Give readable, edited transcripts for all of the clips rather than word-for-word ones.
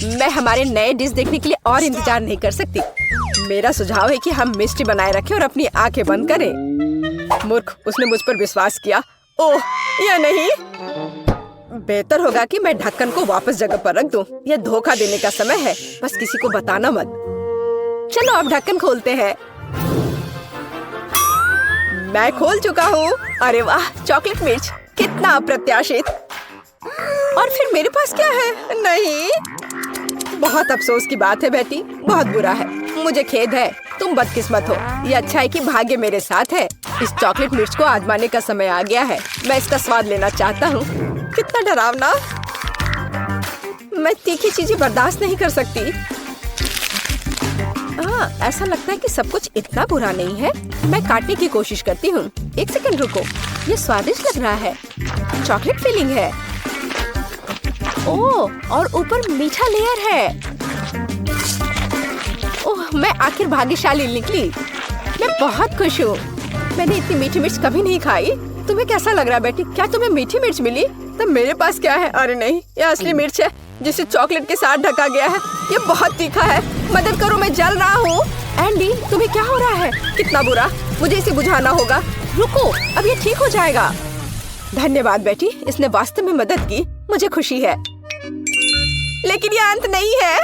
मैं हमारे नए डिश देखने के लिए और इंतजार नहीं कर सकती। मेरा सुझाव है कि हम मिस्टी बनाए रखें और अपनी आंखें बंद करें। मूर्ख, उसने मुझ पर विश्वास किया। ओह, या नहीं। बेहतर होगा कि मैं ढक्कन को वापस जगह पर रख दूं। यह धोखा देने का समय है, बस किसी को बताना मत। चलो अब ढक्कन खोलते हैं। मैं खोल चुका हूँ। अरे वाह, चॉकलेट मिर्च, कितना अप्रत्याशित। और फिर मेरे पास क्या है? नहीं, बहुत अफसोस की बात है बेटी, बहुत बुरा है। मुझे खेद है, तुम बदकिस्मत हो। ये अच्छा है कि भाग्य मेरे साथ है। इस चॉकलेट मिर्च को आजमाने का समय आ गया है। मैं इसका स्वाद लेना चाहता हूँ। कितना डरावना। मैं तीखी चीजें बर्दाश्त नहीं कर सकती। ऐसा लगता है कि सब कुछ इतना बुरा नहीं है। मैं काटने की कोशिश करती हूँ। एक सेकंड रुको, ये स्वादिष्ट लग रहा है। चॉकलेट फिलिंग है। ओह, और ऊपर मीठा लेयर है। ओह, मैं आखिर भाग्यशाली निकली। मैं बहुत खुश हूँ। मैंने इतनी मीठी मिर्च कभी नहीं खाई। तुम्हें कैसा लग रहा है बेटी? क्या तुम्हें मीठी मिर्च मिली? तब मेरे पास क्या है? अरे नहीं, ये असली मिर्च है जिसे चॉकलेट के साथ ढका गया है। ये बहुत तीखा है। मदद करो, मैं जल रहा हूँ। एंडी, तुम्हें क्या हो रहा है? कितना बुरा। मुझे इसे बुझाना होगा। रुको, अब ये ठीक हो जाएगा। धन्यवाद बेटी, इसने वास्तव में मदद की। मुझे खुशी है, लेकिन ये अंत नहीं है।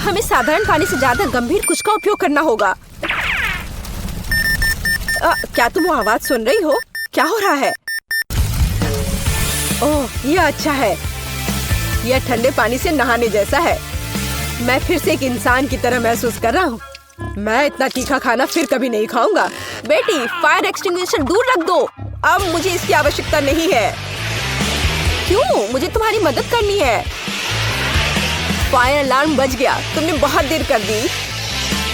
हमें साधारण पानी से ज्यादा गंभीर कुछ का उपयोग करना होगा। क्या तुम वो आवाज सुन रही हो? क्या हो रहा है? ओह, ये अच्छा है। यह ठंडे पानी से नहाने जैसा है। मैं फिर से एक इंसान की तरह महसूस कर रहा हूँ। मैं इतना तीखा खाना फिर कभी नहीं खाऊंगा। बेटी, फायर एक्सटिंग्विशर दूर रख दो। अब मुझे इसकी आवश्यकता नहीं है। क्यों? मुझे तुम्हारी मदद करनी है। फायर अलार्म बज गया। तुमने बहुत देर कर दी।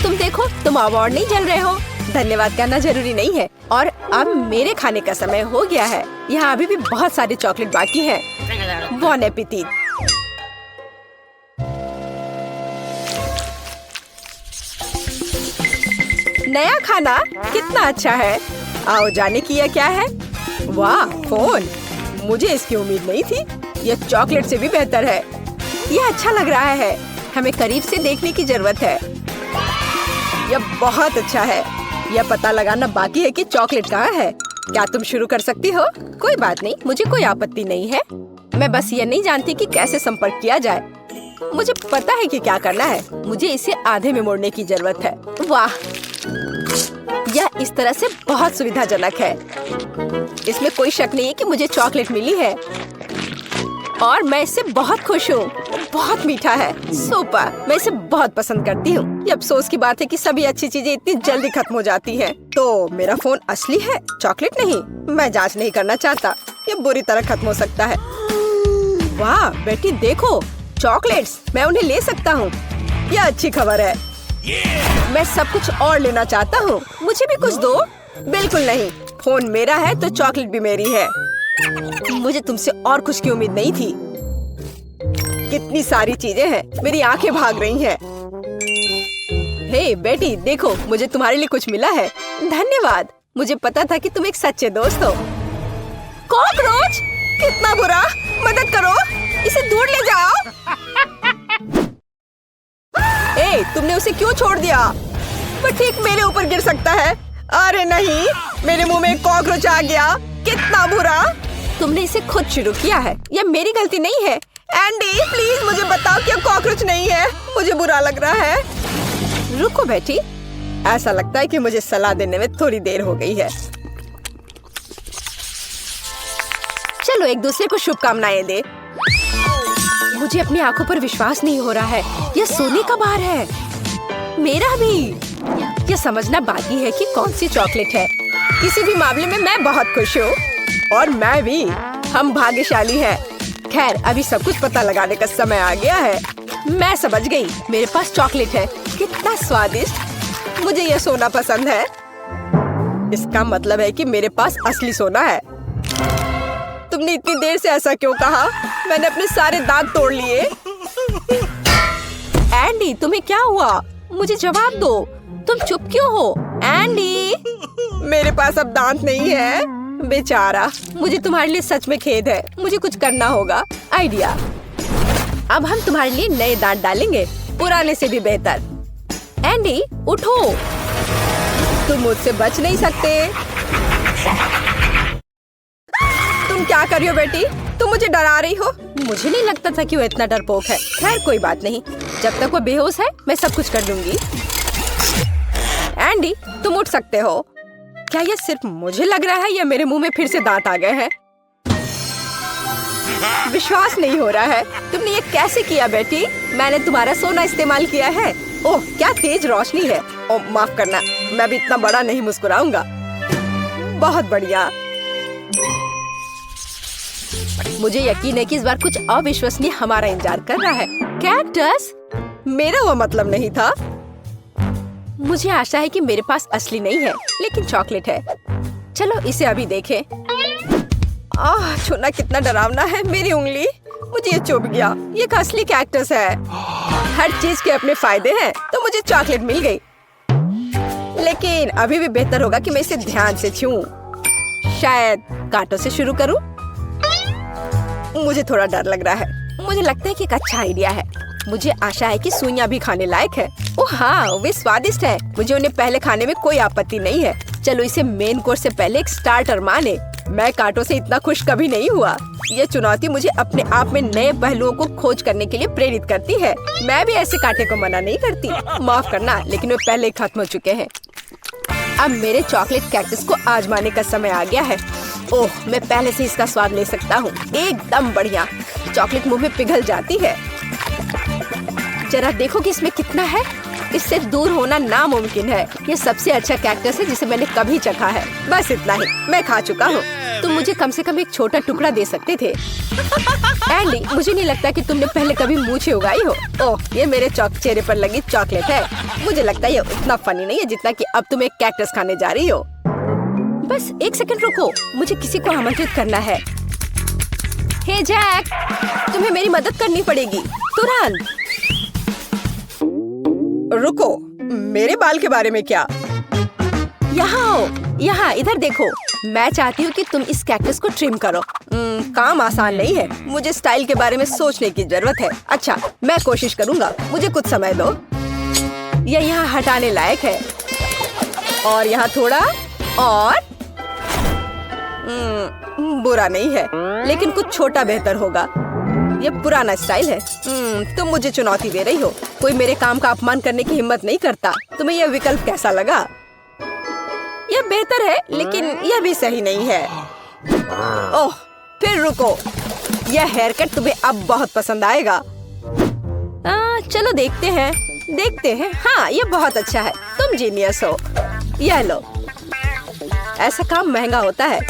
तुम देखो, तुम अब और नहीं जल रहे हो। धन्यवाद करना जरूरी नहीं है। और अब मेरे खाने का समय हो गया है। यहाँ अभी भी बहुत सारे चॉकलेट बाकी हैं। बॉन एपेटिट। नया खाना कितना अच्छा है। आओ जाने की यह क्या है? वाह, फोन। मुझे इसकी उम्मीद नहीं थी। यह चॉकलेट से भी बेहतर है। यह अच्छा लग रहा है। हमें करीब से देखने की जरूरत है। यह बहुत अच्छा है। यह पता लगाना बाकी है कि चॉकलेट कहाँ है। क्या तुम शुरू कर सकती हो? कोई बात नहीं, मुझे कोई आपत्ति नहीं है। मैं बस ये नहीं जानती कि कैसे संपर्क किया जाए। मुझे पता है कि क्या करना है। मुझे इसे आधे में मोड़ने की जरूरत है। वाह, यह इस तरह से बहुत सुविधाजनक है। इसमें कोई शक नहीं है कि मुझे चॉकलेट मिली है और मैं इससे बहुत खुश हूँ। बहुत मीठा है। सुपर, मैं इसे बहुत पसंद करती हूँ। ये अफसोस की बात है कि सभी अच्छी चीजें इतनी जल्दी खत्म हो जाती हैं। तो मेरा फोन असली है, चॉकलेट नहीं। मैं जांच नहीं करना चाहता। ये बुरी तरह खत्म हो सकता है। वाह बेटी, देखो चॉकलेट्स। मैं उन्हें ले सकता हूँ। यह अच्छी खबर है। मैं सब कुछ और लेना चाहता हूँ। मुझे भी कुछ दो। बिल्कुल नहीं, फोन मेरा है तो चॉकलेट भी मेरी है। मुझे तुमसे और कुछ की उम्मीद नहीं थी। कितनी सारी चीजें हैं। मेरी आंखें भाग रही हैं। हे बेटी, देखो, मुझे तुम्हारे लिए कुछ मिला है। धन्यवाद। मुझे पता था कि तुम एक सच्चे दोस्त हो। कॉकरोच, कितना बुरा। मदद करो, इसे दूर ले जाओ। ए, तुमने उसे क्यों छोड़ दिया? वो ठीक मेरे ऊपर गिर सकता है। अरे नहीं, मेरे मुंह में एक कॉकरोच आ गया। कितना बुरा। तुमने इसे खुद शुरू किया है। यह मेरी गलती नहीं है। एंडी, प्लीज मुझे बताओ कि यह कॉकरोच नहीं है। मुझे बुरा लग रहा है। रुको बेटी, ऐसा लगता है कि मुझे सलाह देने में थोड़ी देर हो गई है। चलो एक दूसरे को शुभकामनाएं दे। मुझे अपनी आंखों पर विश्वास नहीं हो रहा है। यह सोने का बार है। मेरा भी। यह समझना बाकी है कि कौन सी चॉकलेट है। किसी भी मामले में मैं बहुत खुश हूँ। और मैं भी। हम भाग्यशाली हैं। खैर, अभी सब कुछ पता लगाने का समय आ गया है। मैं समझ गई। मेरे पास चॉकलेट है। कितना स्वादिष्ट। मुझे यह सोना पसंद है। इसका मतलब है कि मेरे पास असली सोना है। तुमने इतनी देर से ऐसा क्यों कहा? मैंने अपने सारे दांत तोड़ लिए। एंडी, तुम्हें क्या हुआ? मुझे जवाब दो। तुम चुप क्यों हो? एंडी, मेरे पास अब दांत नहीं है। बेचारा, मुझे तुम्हारे लिए सच में खेद है। मुझे कुछ करना होगा। आइडिया। अब हम तुम्हारे लिए नए दांत डालेंगे, पुराने से भी बेहतर। एंडी उठो, तुम मुझसे बच नहीं सकते। तुम क्या कर रही हो बेटी? तुम मुझे डरा रही हो। मुझे नहीं लगता था कि वो इतना डरपोक है। खैर कोई बात नहीं, जब तक वो बेहोश है मैं सब कुछ कर दूंगी। एंडी तुम उठ सकते हो। क्या ये सिर्फ मुझे लग रहा है या मेरे मुंह में फिर से दांत आ गए हैं? विश्वास नहीं हो रहा है। तुमने ये कैसे किया बेटी? मैंने तुम्हारा सोना इस्तेमाल किया है। ओह क्या तेज रोशनी है। ओह माफ करना, मैं भी इतना बड़ा नहीं मुस्कुराऊंगा। बहुत बढ़िया। मुझे यकीन है कि इस बार कुछ अविश्वसनीय हमारा इंतजार कर रहा है। कैक्टस? मेरा वो मतलब नहीं था। मुझे आशा है कि मेरे पास असली नहीं है, लेकिन चॉकलेट है। चलो इसे अभी देखें। छूना कितना डरावना है। मेरी उंगली, मुझे ये चुभ गया। ये एक असली कैक्टस है। हर चीज के अपने फायदे हैं, तो मुझे चॉकलेट मिल गई। लेकिन अभी भी बेहतर होगा कि मैं इसे ध्यान से छूऊं। शायद कांटों से शुरू करूं। मुझे थोड़ा डर लग रहा है। मुझे लगता है कि एक अच्छा आइडिया है। मुझे आशा है कि सुइयां भी खाने लायक है। ओह हाँ, वे स्वादिष्ट है। मुझे उन्हें पहले खाने में कोई आपत्ति नहीं है। चलो इसे मेन कोर्स से पहले एक स्टार्टर माने। मैं कांटों से इतना खुश कभी नहीं हुआ। ये चुनौती मुझे अपने आप में नए पहलुओं को खोज करने के लिए प्रेरित करती है। मैं भी ऐसे कांटे को मना नहीं करती। माफ करना, लेकिन वे पहले ही खत्म हो चुके हैं। अब मेरे चॉकलेट कैक्टस को आजमाने का समय आ गया है। ओह मैं पहले से इसका स्वाद ले सकता हूँ। एकदम बढ़िया। चॉकलेट मुंह में पिघल जाती है। जरा देखो कि इसमें कितना है। इससे दूर होना नामुमकिन है। ये सबसे अच्छा कैक्टस है जिसे मैंने कभी चखा है। बस इतना ही, मैं खा चुका हूँ। तुम मुझे कम से कम एक छोटा टुकड़ा दे सकते थे। एंडी मुझे नहीं लगता कि तुमने पहले कभी मूछें उगाई हो। ओह ये मेरे चेहरे पर लगी चॉकलेट है। मुझे लगता है ये उतना फनी नहीं है जितना कि अब तुम एक कैक्टस खाने जा रही हो। बस एक सेकंड रुको, मुझे किसी को आमंत्रित करना है। हे जैक, तुम्हें मेरी मदद करनी पड़ेगी तुरंत। रुको, मेरे बाल के बारे में क्या? यहाँ आओ, यहाँ इधर देखो। मैं चाहती हूँ कि तुम इस कैक्टस को ट्रिम करो। काम आसान नहीं है। मुझे स्टाइल के बारे में सोचने की जरूरत है। अच्छा मैं कोशिश करूँगा, मुझे कुछ समय दो। यह यहाँ हटाने लायक है। और यहाँ थोड़ा और। बुरा नहीं है, लेकिन कुछ छोटा बेहतर होगा। ये पुराना स्टाइल है। तुम मुझे चुनौती दे रही हो। कोई मेरे काम का अपमान करने की हिम्मत नहीं करता। तुम्हें यह विकल्प कैसा लगा? यह बेहतर है, लेकिन यह भी सही नहीं है। ओह फिर रुको, यह हेयर कट तुम्हें अब बहुत पसंद आएगा। चलो देखते हैं। हाँ ये बहुत अच्छा है। तुम जीनियस हो। यह लो। ऐसा काम महंगा होता है।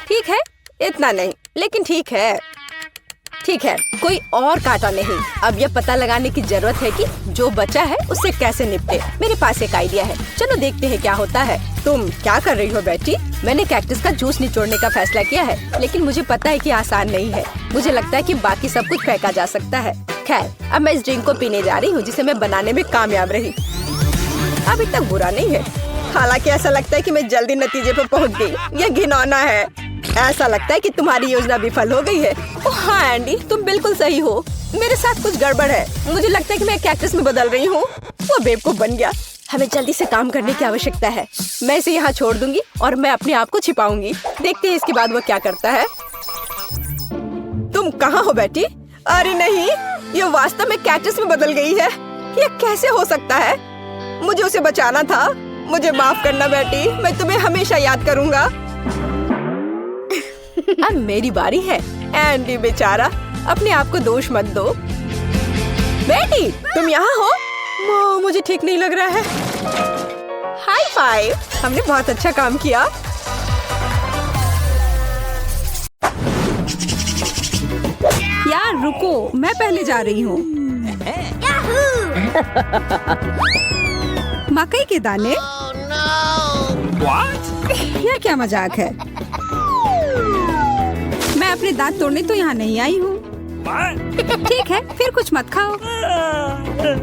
ठीक है, इतना नहीं, लेकिन ठीक है, कोई और कांटा नहीं। अब यह पता लगाने की जरूरत है कि जो बचा है उससे कैसे निपटे। मेरे पास एक आइडिया है। चलो देखते हैं क्या होता है। तुम क्या कर रही हो बेटी? मैंने कैक्टस का जूस निचोड़ने का फैसला किया है, लेकिन मुझे पता है कि आसान नहीं है। मुझे लगता है कि बाकी सब कुछ फेंका जा सकता है। खैर अब मैं इस ड्रिंक को पीने जा रही हूँ जिसे मैं बनाने में कामयाब रही। अभी तक बुरा नहीं है। हालांकि ऐसा लगता है कि मैं जल्दी नतीजे पर पहुँच गई। यह घिनौना है। ऐसा लगता है कि तुम्हारी योजना विफल हो गई है। ओह हाँ एंडी, तुम बिल्कुल सही हो। मेरे साथ कुछ गड़बड़ है। मुझे लगता है कि मैं कैक्टस में बदल रही हूँ। वो बेवकूफ बन गया। हमें जल्दी से काम करने की आवश्यकता है। मैं इसे यहाँ छोड़ दूंगी और मैं अपने आप को छिपाऊंगी। देखते हैं इसके बाद वो क्या करता है। तुम कहाँ हो बेटी? अरे नहीं, ये वास्तव में कैक्टस में बदल गई है। ये कैसे हो सकता है? मुझे उसे बचाना था। मुझे माफ करना बेटी, मैं तुम्हें हमेशा याद करूँगा। अब मेरी बारी है। एंडी बेचारा, अपने आप को दोष मत दो। बेटी तुम यहाँ हो? मुझे ठीक नहीं लग रहा है। हाई फाइव, हमने बहुत अच्छा काम किया। यार रुको, मैं पहले जा रही हूँ। मकई के दाने? यह क्या मजाक है? मैं अपने दांत तोड़ने तो यहाँ नहीं आई हूँ। ठीक है, फिर कुछ मत खाओ।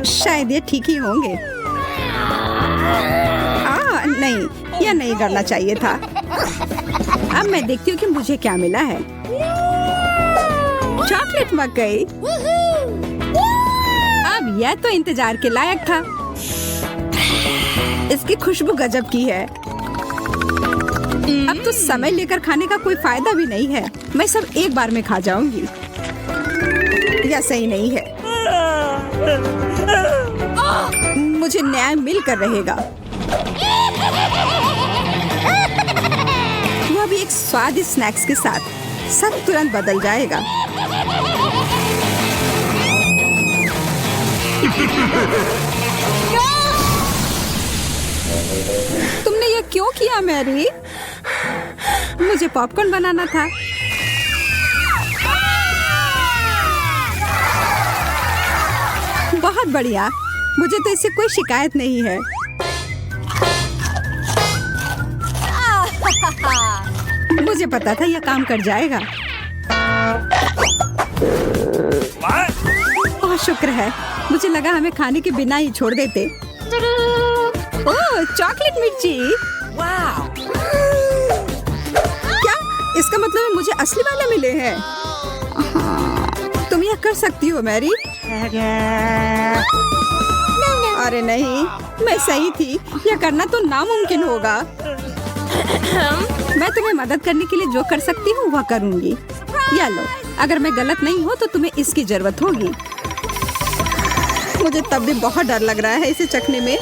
शायद ये ठीक ही होंगे। नहीं, यह नहीं करना चाहिए था। अब मैं देखती हूँ कि मुझे क्या मिला है। चॉकलेट मकई। यह तो इंतजार के लायक था। इसकी खुशबू गजब की है। अब तो समय लेकर खाने का कोई फायदा भी नहीं है। मैं सब एक बार में खा जाऊंगी। यह सही नहीं है। मुझे न्याय मिलकर रहेगा। वह भी एक स्वादिष्ट स्नैक्स के साथ। सब तुरंत बदल जाएगा। तुमने यह क्यों किया मैरी? मुझे पॉपकॉर्न बनाना था। बहुत बढ़िया। मुझे तो इससे कोई शिकायत नहीं है। मुझे पता था यह काम कर जाएगा। ओह, शुक्र है। मुझे लगा हमें खाने के बिना ही छोड़ देते। ओह, चॉकलेट मिर्ची। क्या इसका मतलब है मुझे असली वाले मिले हैं? तुम यह कर सकती हो मैरी। अरे नहीं, मैं सही थी। यह करना तो नामुमकिन होगा। मैं तुम्हें मदद करने के लिए जो कर सकती हूँ वह करूँगी। या लो, अगर मैं गलत नहीं हूँ तो तुम्हें इसकी जरूरत होगी। मुझे तब भी बहुत डर लग रहा है इसे चखने में।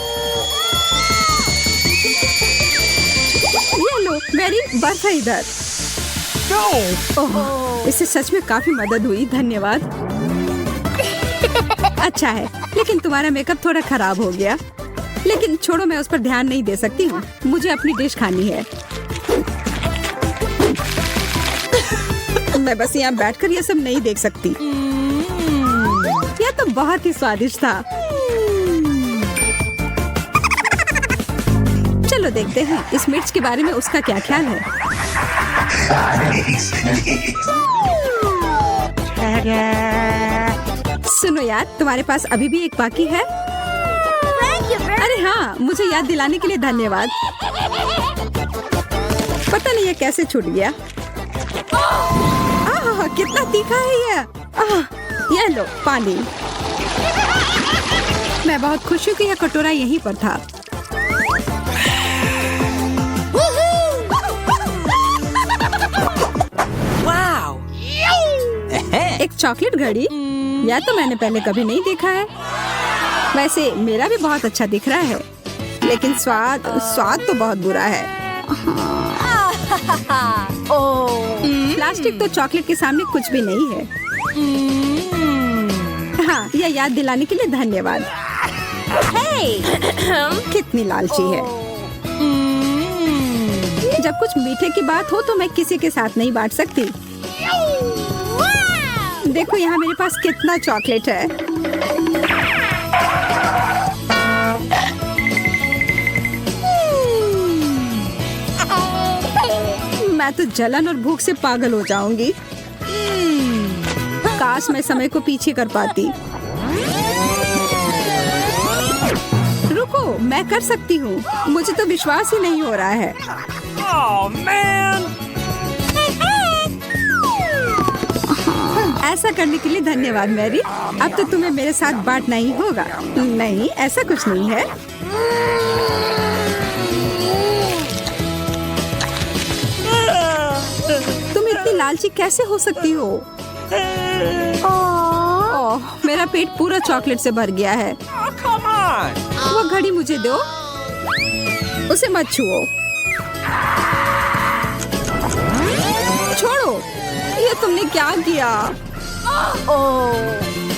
ये लो मैरी, बर्फ है इधर। ओह, इससे सच में काफी मदद हुई। धन्यवाद। अच्छा है, लेकिन तुम्हारा मेकअप थोड़ा खराब हो गया। लेकिन छोड़ो, मैं उस पर ध्यान नहीं दे सकती हूँ। मुझे अपनी डिश खानी है। मैं बस यहाँ बैठकर ये सब नहीं देख सकती। यह तो बहुत ही स्वादिष्ट था। चलो देखते हैं इस मिर्च के बारे में उसका क्या ख्याल है। सुनो यार, तुम्हारे पास अभी भी एक बाकी है। अरे हाँ, मुझे याद दिलाने के लिए धन्यवाद। पता नहीं ये कैसे छूट गया। कितना तीखा है ये लो पानी। मैं बहुत खुश हूँ कि यह कटोरा यहीं पर था। एक चॉकलेट घड़ी? यह तो मैंने पहले कभी नहीं देखा है। वैसे मेरा भी बहुत अच्छा दिख रहा है, लेकिन स्वाद तो बहुत बुरा है। प्लास्टिक तो चॉकलेट के सामने कुछ भी नहीं है। हाँ, यह याद दिलाने के लिए धन्यवाद। कितनी लालची है। जब कुछ मीठे की बात हो तो मैं किसी के साथ नहीं बांट सकती। देखो यहाँ मेरे पास कितना चॉकलेट है। मैं तो जलन और भूख से पागल हो जाऊंगी। काश मैं समय को पीछे कर पाती। रुको, मैं कर सकती हूँ। मुझे तो विश्वास ही नहीं हो रहा है। ऐसा करने के लिए धन्यवाद मैरी। अब तो तुम्हें मेरे साथ बांटना ही होगा। नहीं, ऐसा कुछ नहीं है। तुम इतनी लालची कैसे हो सकती हो? ओह, मेरा पेट पूरा चॉकलेट से भर गया है। वो घड़ी मुझे दो। उसे मत छुओ। छोड़ो, ये तुमने क्या किया?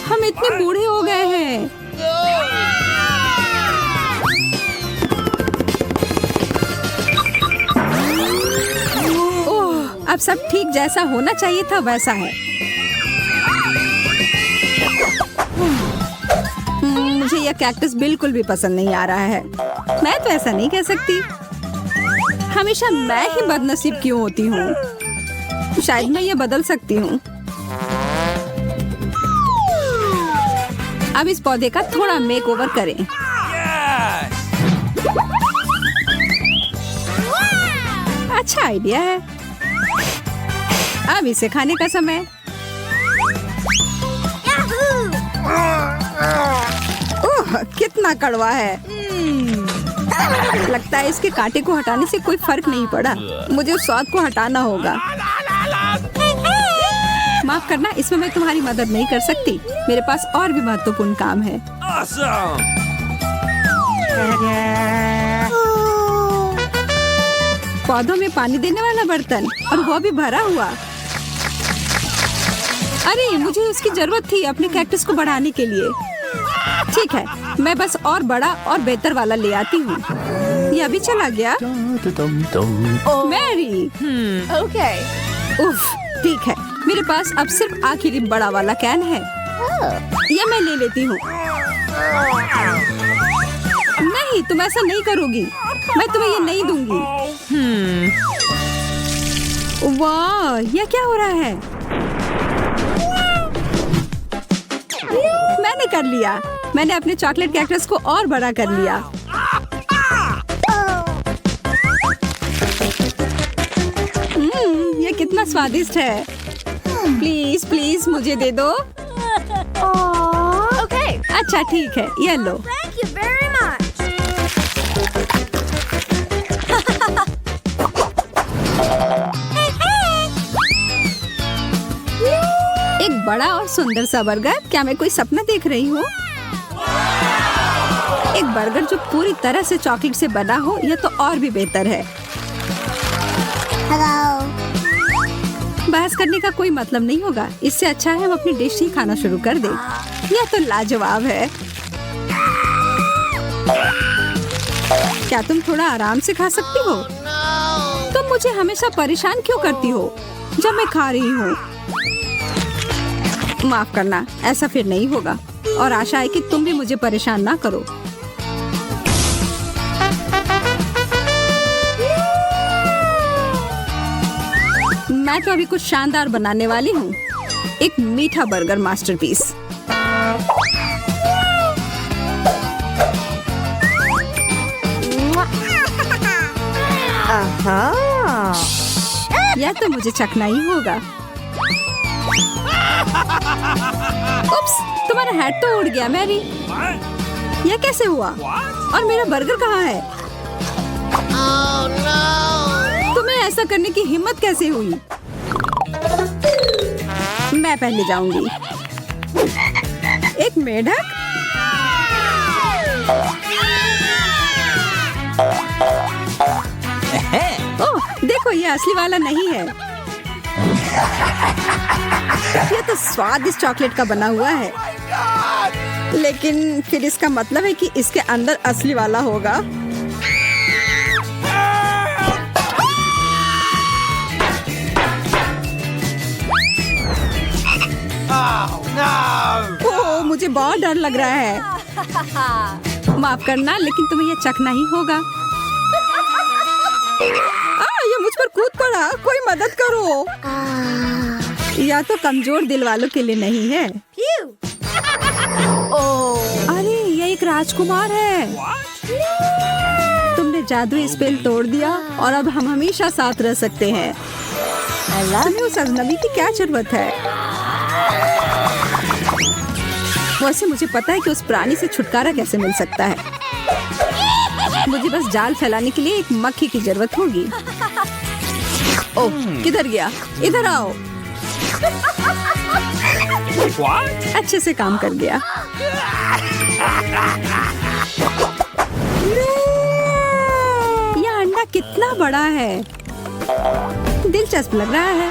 हम इतने बूढ़े हो गए हैं। ओह, अब सब ठीक जैसा होना चाहिए था वैसा है। मुझे यह कैक्टस बिल्कुल भी पसंद नहीं आ रहा है। मैं तो ऐसा नहीं कह सकती। हमेशा मैं ही बदनसीब क्यों होती हूँ? शायद मैं ये बदल सकती हूँ। अब इस पौधे का थोड़ा मेकओवर करें। अच्छा आइडिया है। अब इसे खाने का समय। कितना कड़वा है। लगता है इसके कांटे को हटाने से कोई फर्क नहीं पड़ा। मुझे उस स्वाद को हटाना होगा। माफ करना, इसमें मैं तुम्हारी मदद नहीं कर सकती। मेरे पास और भी महत्वपूर्ण काम है। पौधों में पानी देने वाला बर्तन, और वो भी भरा हुआ। अरे मुझे इसकी जरूरत थी अपने कैक्टस को बढ़ाने के लिए। ठीक है, मैं बस और बड़ा और बेहतर वाला ले आती हूँ। ये अभी चला गया। Mary, Okay. उफ, ठीक है। मेरे पास अब सिर्फ आखिरी बड़ा वाला कैन है। ये मैं ले लेती हूँ। नहीं, तुम ऐसा नहीं करोगी। मैं तुम्हें ये नहीं दूंगी। वाह, ये क्या हो रहा है? मैंने कर लिया। मैंने अपने चॉकलेट कैक्टस को और बड़ा कर लिया। ये कितना स्वादिष्ट है। प्लीज प्लीज मुझे दे दो। Okay. अच्छा ठीक है, ये लो। Thank you very much. एक बड़ा और सुंदर सा बर्गर। क्या मैं कोई सपना देख रही हूँ? एक बर्गर जो पूरी तरह से चॉकलेट से बना हो, यह तो और भी बेहतर है। Hello. बहस करने का कोई मतलब नहीं होगा। इससे अच्छा है हम अपनी डिश ही खाना शुरू कर दें। यह तो लाजवाब है। क्या तुम थोड़ा आराम से खा सकती हो? तुम मुझे हमेशा परेशान क्यों करती हो जब मैं खा रही हूँ? माफ करना, ऐसा फिर नहीं होगा। और आशा है कि तुम भी मुझे परेशान ना करो। मैं तो अभी कुछ शानदार बनाने वाली हूँ। एक मीठा बर्गर मास्टरपीस। यह तो मुझे चखना ही होगा। उप्स, तुम्हारा हैट तो उड़ गया मैरी। यह कैसे हुआ? और मेरा बर्गर कहाँ है? तुम्हें ऐसा करने की हिम्मत कैसे हुई? मैं पहले जाऊंगी। एक मेढक? ओह, देखो ये असली वाला नहीं है। ये तो स्वादिष्ट चॉकलेट का बना हुआ है। लेकिन फिर इसका मतलब है कि इसके अंदर असली वाला होगा। ओह, मुझे बहुत डर लग रहा है। माफ करना, लेकिन तुम्हें ये चखना ही होगा। ये मुझ पर कूद पड़ा। कोई मदद करो। या तो कमजोर दिल वालों के लिए नहीं है। अरे ये एक राजकुमार है। तुमने जादुई स्पेल तोड़ दिया और अब हम हमेशा साथ रह सकते हैं। तुम्हें उस अजनबी की क्या जरूरत है? वैसे मुझे पता है कि उस प्राणी से छुटकारा कैसे मिल सकता है। मुझे बस जाल फैलाने के लिए एक मक्खी की जरूरत होगी। ओह, किधर गया? इधर आओ। अच्छे से काम कर गया। यह अंडा कितना बड़ा है। दिलचस्प लग रहा है।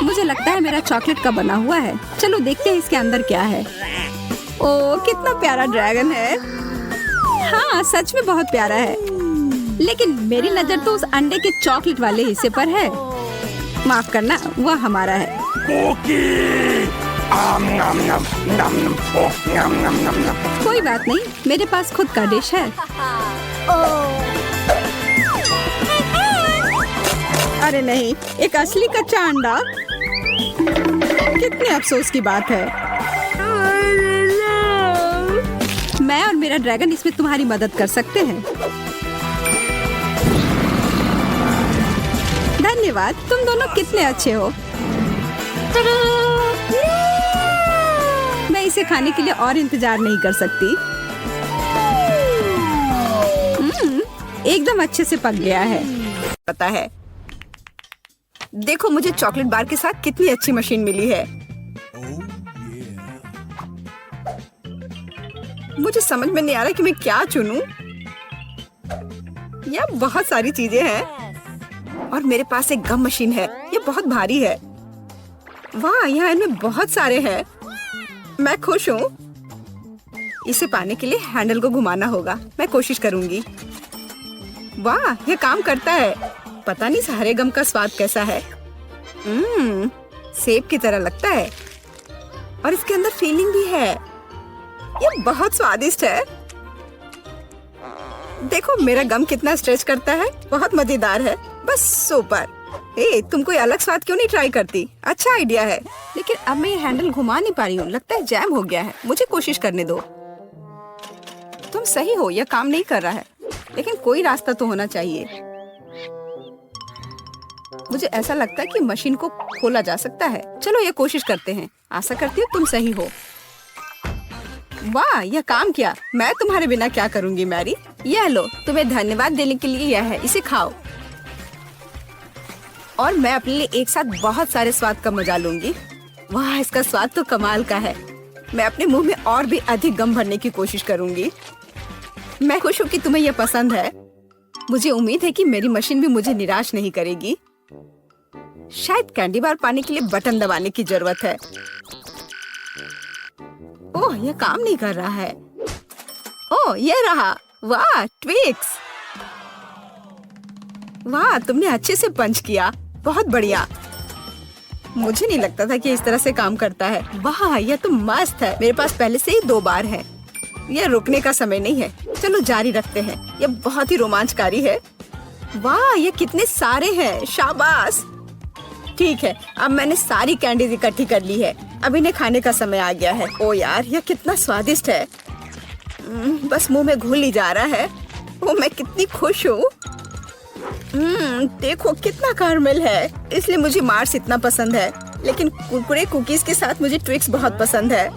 मुझे लगता है मेरा चॉकलेट का बना हुआ है। चलो देखते हैं इसके अंदर क्या है। ओह, कितना प्यारा ड्रैगन है। हाँ, सच में बहुत प्यारा है। लेकिन मेरी नजर तो उस अंडे के चॉकलेट वाले हिस्से पर है। माफ करना, वह हमारा है। कोई बात नहीं, मेरे पास खुद का डिश है। अरे नहीं, एक असली कच्चा अंडा। कितने अफसोस की बात है। मैं और मेरा ड्रैगन इसमें तुम्हारी मदद कर सकते हैं। धन्यवाद, तुम दोनों कितने अच्छे हो। मैं इसे खाने के लिए और इंतजार नहीं कर सकती। एकदम अच्छे से पक गया है। पता है, देखो मुझे चॉकलेट बार के साथ कितनी अच्छी मशीन मिली है। मुझे समझ में नहीं आ रहा कि मैं क्या चुनूं। यहाँ बहुत सारी चीजें हैं और मेरे पास एक गम मशीन है। ये बहुत भारी है। वाह, यहाँ इनमें बहुत सारे हैं। मैं खुश हूँ। इसे पाने के लिए हैंडल को घुमाना होगा। मैं कोशिश करूंगी। वाह, ये काम करता है। पता नहीं सारे गम का स्वाद कैसा है। सेब की तरह लगता है और इसके अंदर फीलिंग भी है। ये बहुत स्वादिष्ट है। देखो मेरा गम कितना स्ट्रेच करता है। बहुत मजेदार है। बस सुपर। तुम कोई अलग स्वाद क्यों नहीं ट्राई करती? अच्छा आइडिया है। लेकिन अब मैं ये हैंडल घुमा नहीं पा रही हूँ। लगता है जैम हो गया है। मुझे कोशिश करने दो। तुम सही हो, यह काम नहीं कर रहा है। लेकिन कोई रास्ता तो होना चाहिए। मुझे ऐसा लगता है कि मशीन को खोला जा सकता है। चलो ये कोशिश करते हैं। आशा करती हूँ तुम सही हो। वाह, यह काम किया। मैं तुम्हारे बिना क्या करूंगी मैरी। यह लो, तुम्हें धन्यवाद देने के लिए यह है। इसे खाओ और मैं अपने लिए एक साथ बहुत सारे स्वाद का मजा लूंगी। वाह, इसका स्वाद तो कमाल का है। मैं अपने मुंह में और भी अधिक गम भरने की कोशिश करूंगी। मैं खुश हूँ कि तुम्हें यह पसंद है। मुझे उम्मीद है कि मेरी मशीन भी मुझे निराश नहीं करेगी। शायद कैंडी बार पाने के लिए बटन दबाने की जरूरत है। ओह, यह काम नहीं कर रहा है। ओह, यह रहा। वाह, ट्विक्स। वाह, तुमने अच्छे से पंच किया। बहुत बढ़िया। मुझे नहीं लगता था कि इस तरह से काम करता है। वाह, यह तो मस्त है। मेरे पास पहले से ही 2 बार है। यह रुकने का समय नहीं है। चलो जारी रखते हैं। यह बहुत ही रोमांचकारी है। वाह, ये कितने सारे हैं। शाबाश। ठीक है, अब मैंने सारी कैंडीज इकट्ठी कर ली है। अब इन्हें खाने का समय आ गया है। ओ यार, यह कितना स्वादिष्ट है। बस मुंह में घुल ही जा रहा है। ओ, मैं कितनी खुश हूँ। देखो कितना कैरमल है। इसलिए मुझे मार्स इतना पसंद है। लेकिन कुरकुरे कुकीज के साथ मुझे ट्विक्स बहुत पसंद है।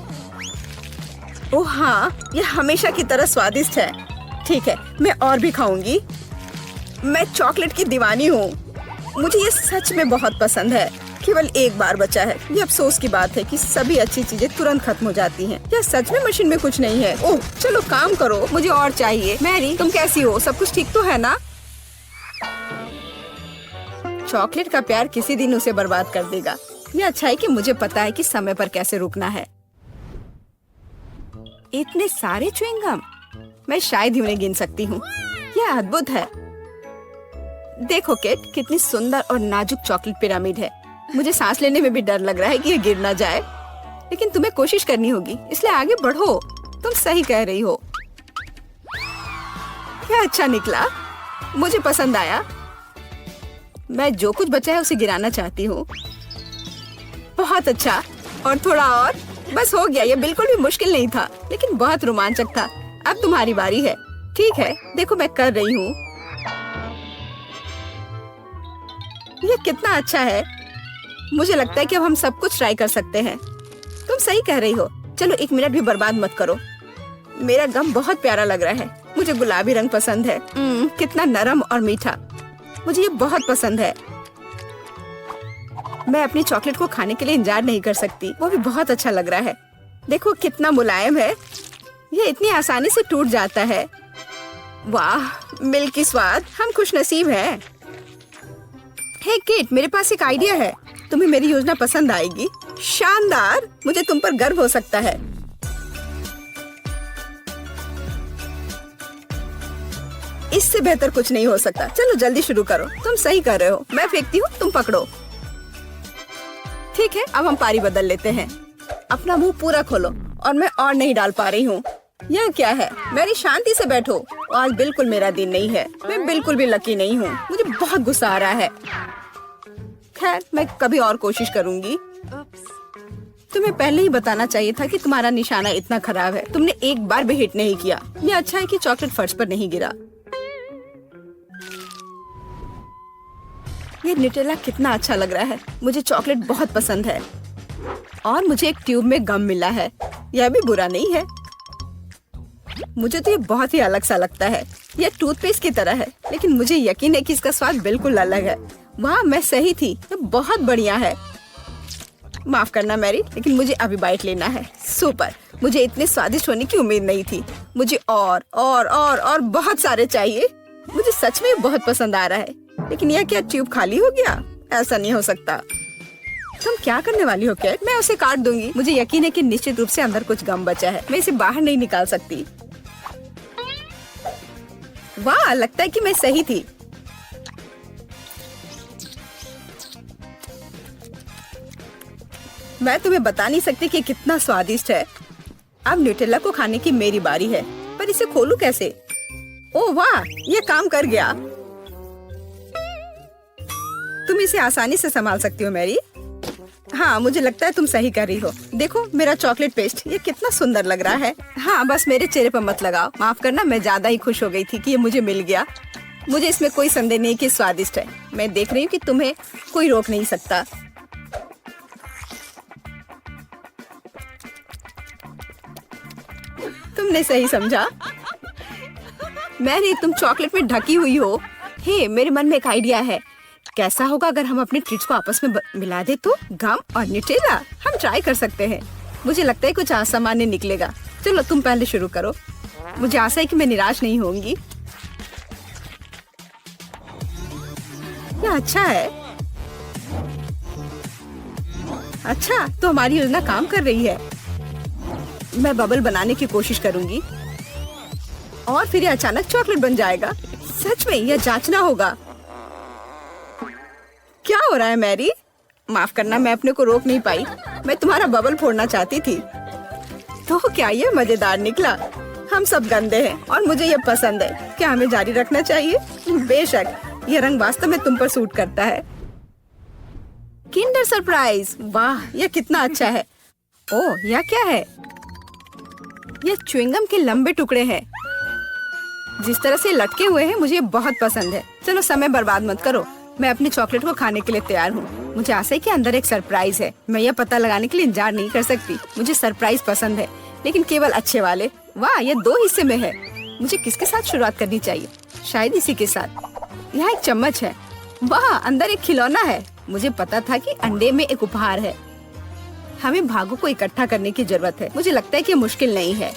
ओह हाँ, यह हमेशा की तरह स्वादिष्ट है। ठीक है, मैं और भी खाऊंगी। मैं चॉकलेट की दीवानी हूँ। मुझे ये सच में बहुत पसंद है। केवल एक बार बचा है। ये अफसोस की बात है कि सभी अच्छी चीजें तुरंत खत्म हो जाती हैं। क्या सच में मशीन में कुछ नहीं है? ओह, चलो काम करो, मुझे और चाहिए। मैरी, तुम कैसी हो? सब कुछ ठीक तो है ना? चॉकलेट का प्यार किसी दिन उसे बर्बाद कर देगा। ये अच्छा है कि मुझे पता है कि समय पर कैसे रुकना है। इतने सारे च्युइंगम, मैं शायद ही उन्हें गिन सकती हूँ। यह अद्भुत है। देखो केट, कितनी सुंदर और नाजुक चॉकलेट पिरामिड है। मुझे सांस लेने में भी डर लग रहा है कि ये गिर ना जाए। लेकिन तुम्हें कोशिश करनी होगी, इसलिए आगे बढ़ो। तुम सही कह रही हो। क्या अच्छा निकला। मुझे पसंद आया। मैं जो कुछ बचा है उसे गिराना चाहती हूँ। बहुत अच्छा। और थोड़ा और। बस हो गया। ये बिल्कुल भी मुश्किल नहीं था, लेकिन बहुत रोमांचक था। अब तुम्हारी बारी है। ठीक है, देखो मैं कर रही हूँ। ये कितना अच्छा है। मुझे लगता है कि अब हम सब कुछ ट्राई कर सकते हैं। तुम सही कह रही हो। चलो 1 मिनट भी बर्बाद मत करो। मेरा गम बहुत प्यारा लग रहा है। मुझे गुलाबी रंग पसंद है। कितना नरम और मीठा। मुझे ये बहुत पसंद है। मैं अपनी चॉकलेट को खाने के लिए इंतजार नहीं कर सकती। वो भी बहुत अच्छा लग रहा है। देखो कितना मुलायम है। ये इतनी आसानी से टूट जाता है। वाह, मिल्की स्वाद। हम खुशनसीब हैं। हे केट, मेरे पास एक आइडिया है। तुम्हें मेरी योजना पसंद आएगी। शानदार। मुझे तुम पर गर्व हो सकता है। इससे बेहतर कुछ नहीं हो सकता। चलो जल्दी शुरू करो। तुम सही कर रहे हो। मैं फेंकती हूँ, तुम पकड़ो। ठीक है, अब हम पारी बदल लेते हैं। अपना मुंह पूरा खोलो। और मैं और नहीं डाल पा रही हूँ। यह क्या है? मेरी शांति से बैठो। आज बिल्कुल मेरा दिन नहीं है। मैं बिल्कुल भी लकी नहीं हूँ। मुझे बहुत गुस्सा आ रहा है। खैर, मैं कभी और कोशिश करूँगी। तुम्हें पहले ही बताना चाहिए था कि तुम्हारा निशाना इतना खराब है। तुमने एक बार भी हिट नहीं किया। ये अच्छा है कि चॉकलेट फर्श पर नहीं गिरा। ये न्यूटेला कितना अच्छा लग रहा है। मुझे चॉकलेट बहुत पसंद है। और मुझे एक ट्यूब में गम मिला है। यह भी बुरा नहीं है। मुझे तो ये बहुत ही अलग सा लगता है। यह टूथपेस्ट की तरह है, लेकिन मुझे यकीन है कि इसका स्वाद बिल्कुल अलग है। वाह, मैं सही थी, ये बहुत बढ़िया है। माफ करना मैरी, लेकिन मुझे अभी बाइट लेना है। सुपर, मुझे इतने स्वादिष्ट होने की उम्मीद नहीं थी। मुझे और बहुत सारे चाहिए। मुझे सच में बहुत पसंद आ रहा है। लेकिन यह क्या ट्यूब खाली हो गया? ऐसा नहीं हो सकता। तुम क्या करने वाली हो कैट? मैं उसे काट दूंगी। मुझे यकीन है कि निश्चित रूप से अंदर कुछ गम बचा है। मैं इसे बाहर नहीं निकाल सकती। वाह, लगता है कि मैं सही थी। मैं तुम्हें बता नहीं सकती कि कितना स्वादिष्ट है। अब न्यूटेला को खाने की मेरी बारी है, पर इसे खोलूं कैसे? ओह वाह, ये काम कर गया। तुम इसे आसानी से संभाल सकती हो मैरी। हाँ, मुझे लगता है तुम सही कर रही हो। देखो मेरा चॉकलेट पेस्ट, ये कितना सुंदर लग रहा है। हाँ, बस मेरे चेहरे पर मत लगाओ। माफ करना, मैं ज्यादा ही खुश हो गई थी कि ये मुझे मिल गया। मुझे इसमें कोई संदेह नहीं कि स्वादिष्ट है। मैं देख रही हूँ कि तुम्हें कोई रोक नहीं सकता। तुमने सही समझा मैरी, तुम चॉकलेट में ढकी हुई हो। हे, मेरे मन में एक आइडिया है। कैसा होगा अगर हम अपने ट्रीट्स को आपस में मिला दे तो? गम और न्यूटेला, हम ट्राई कर सकते हैं। मुझे लगता है कुछ असामान्य निकलेगा। चलो तुम पहले शुरू करो। मुझे आशा है कि मैं निराश नहीं होंगी। यह अच्छा है। अच्छा, तो हमारी योजना काम कर रही है। मैं बबल बनाने की कोशिश करूंगी और फिर ये अचानक चॉकलेट बन जाएगा। सच में यह जांचना होगा। क्या हो रहा है मैरी? माफ करना, मैं अपने को रोक नहीं पाई। मैं तुम्हारा बबल फोड़ना चाहती थी। तो क्या ये मजेदार निकला? हम सब गंदे हैं और मुझे ये पसंद है। क्या हमें जारी रखना चाहिए? बेशक, ये रंग वास्तव में तुम पर सूट करता है। किंडर सरप्राइज, वाह, यह कितना अच्छा है। ओह, यह क्या है? यह च्युइंगम के लंबे टुकड़े हैं। जिस तरह से लटके हुए हैं, मुझे बहुत पसंद है। चलो समय बर्बाद मत करो। मैं अपने चॉकलेट को खाने के लिए तैयार हूँ। मुझे आशा है कि अंदर एक सरप्राइज है। मैं यह पता लगाने के लिए इंतजार नहीं कर सकती। मुझे सरप्राइज पसंद है, लेकिन केवल अच्छे वाले। वाह, यह 2 हिस्से में है। मुझे किसके साथ शुरुआत करनी चाहिए? शायद इसी के साथ। यहाँ एक चम्मच है। वाह, अंदर एक खिलौना है। मुझे पता था कि अंडे में एक उपहार है। हमें भागों को इकट्ठा करने की जरूरत है। मुझे लगता है कि मुश्किल नहीं है।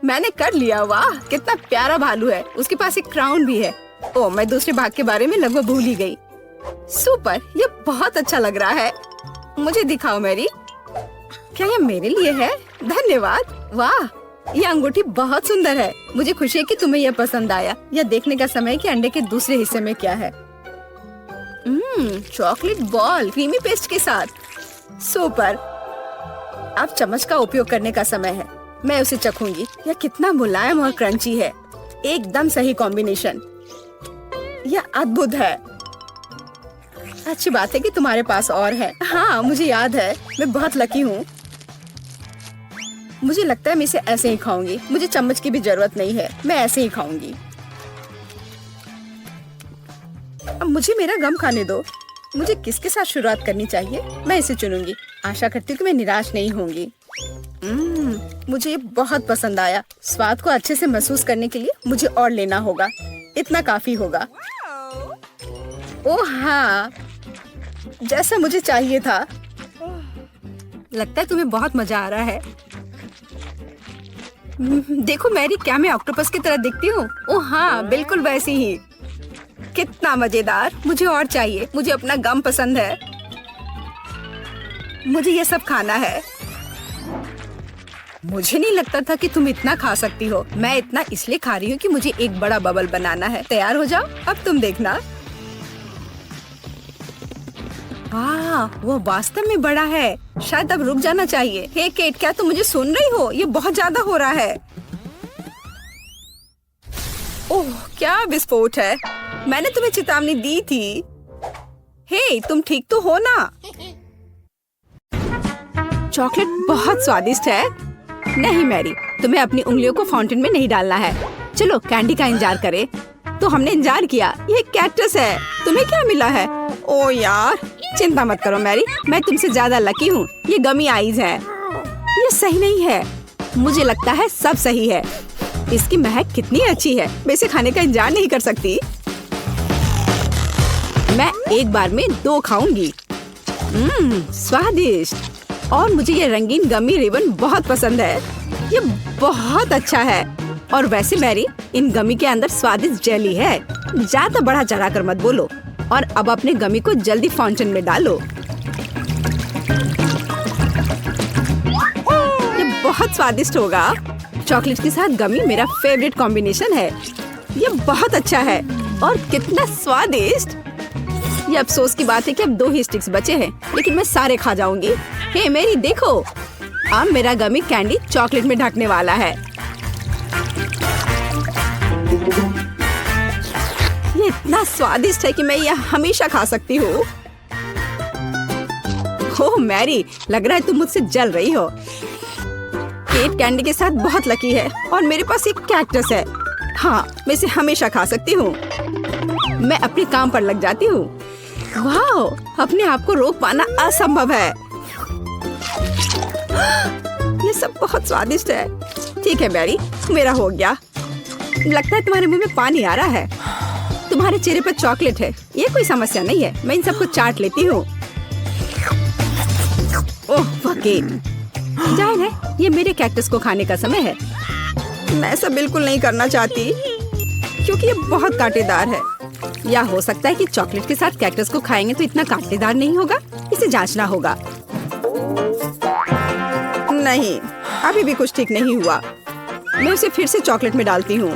मैंने कर लिया। वाह, कितना प्यारा भालू है। उसके पास एक क्राउन भी है। ओह, मैं दूसरे भाग के बारे में लगभग भूल ही गई। सुपर, ये बहुत अच्छा लग रहा है। मुझे दिखाओ मैरी। क्या ये मेरे लिए है? धन्यवाद। वाह, ये अंगूठी बहुत सुंदर है। मुझे खुशी है कि तुम्हें यह पसंद आया। यह देखने का समय है कि अंडे के दूसरे हिस्से में क्या है। चॉकलेट बॉल क्रीमी पेस्ट के साथ। सुपर, अब चम्मच का उपयोग करने का समय है। मैं उसे चखूंगी। यह कितना मुलायम और क्रंची है। एकदम सही कॉम्बिनेशन। यह अद्भुत है। अच्छी बात है कि तुम्हारे पास और है। हाँ, मुझे याद है। मैं बहुत लकी हूँ। मुझे लगता है मैं इसे ऐसे ही खाऊंगी। मुझे चम्मच की भी जरूरत नहीं है। मैं ऐसे ही खाऊंगी। अब मुझे मेरा गम खाने दो। मुझे किसके साथ शुरुआत करनी चाहिए? मैं इसे चुनूंगी। आशा करती हूँ कि मैं निराश नहीं होंगी। मुझे ये बहुत पसंद आया। स्वाद को अच्छे से महसूस करने के लिए मुझे और लेना होगा। इतना काफी होगा। ओह हाँ, जैसा मुझे चाहिए था। लगता है तुम्हें बहुत मजा आ रहा है। देखो मैरी, क्या मैं ऑक्टोपस की तरह दिखती हूँ? ओह हाँ, बिल्कुल वैसी ही। कितना मजेदार। मुझे और चाहिए। मुझे अपना गम पसंद है। मुझे ये सब खाना है। मुझे नहीं लगता था कि तुम इतना खा सकती हो। मैं इतना इसलिए खा रही हूँ कि मुझे एक बड़ा बबल बनाना है। तैयार हो जाओ, अब तुम देखना। वाह, वो वास्तव में बड़ा है। शायद अब रुक जाना चाहिए। हे केट, क्या तुम मुझे सुन रही हो? ये बहुत ज्यादा हो रहा है। ओह, क्या विस्फोट है। मैंने तुम्हें चेतावनी दी थी। हे, तुम ठीक तो हो ना? चॉकलेट बहुत स्वादिष्ट है। नहीं मैरी, तुम्हें अपनी उंगलियों को फाउंटेन में नहीं डालना है। चलो कैंडी का इंतजार करें। तो हमने इंतजार किया। ये कैक्टस है। तुम्हें क्या मिला है? ओ यार, चिंता मत करो मैरी, मैं तुमसे ज्यादा लकी हूँ। ये गमी आइज है। ये सही नहीं है। मुझे लगता है सब सही है। इसकी महक कितनी अच्छी है, मैं इसे खाने का इंतजार नहीं कर सकती। मैं एक बार में 2 खाऊंगी। स्वादिष्ट। और मुझे ये रंगीन गमी रिबन बहुत पसंद है। ये बहुत अच्छा है। और वैसे मैरी, इन गमी के अंदर स्वादिष्ट जेली है। ज्यादा बढ़ा चढ़ा कर मत बोलो। और अब अपने गमी को जल्दी फाउंटेन में डालो। ये बहुत स्वादिष्ट होगा। चॉकलेट के साथ गमी मेरा फेवरेट कॉम्बिनेशन है। ये बहुत अच्छा है और कितना स्वादिष्ट। ये अफसोस की बात है कि अब 2 ही स्टिक्स बचे हैं, लेकिन मैं सारे खा जाऊंगी। हे मेरी देखो, अब मेरा गमी कैंडी चॉकलेट में ढकने वाला है। ये इतना स्वादिष्ट है कि मैं यह हमेशा खा सकती हूँ। ओह मैरी, लग रहा है तुम मुझसे जल रही हो। केट कैंडी के साथ बहुत लकी है और मेरे पास एक कैक्टस है। हाँ, मैं इसे हमेशा खा सकती हूँ। मैं अपने काम पर लग जाती हूँ। वाह, अपने आप को रोक पाना असंभव है। ये सब बहुत स्वादिष्ट है। ठीक है मैरी, मेरा हो गया। लगता है तुम्हारे मुंह में पानी आ रहा है। तुम्हारे चेहरे पर चॉकलेट है, ये कोई समस्या नहीं है। मैं इन सबको चाट लेती हूँ। ओह वकील, जाहिर है ये मेरे कैक्टस को खाने का समय है। मैं ऐसा बिल्कुल नहीं करना चाहती क्योंकि ये बहुत कांटेदार है। या हो सकता है कि चॉकलेट के साथ कैक्टस को खाएंगे तो इतना कांटेदार नहीं होगा। इसे जांचना होगा। नहीं, अभी भी कुछ ठीक नहीं हुआ। मैं उसे फिर से चॉकलेट में डालती हूँ।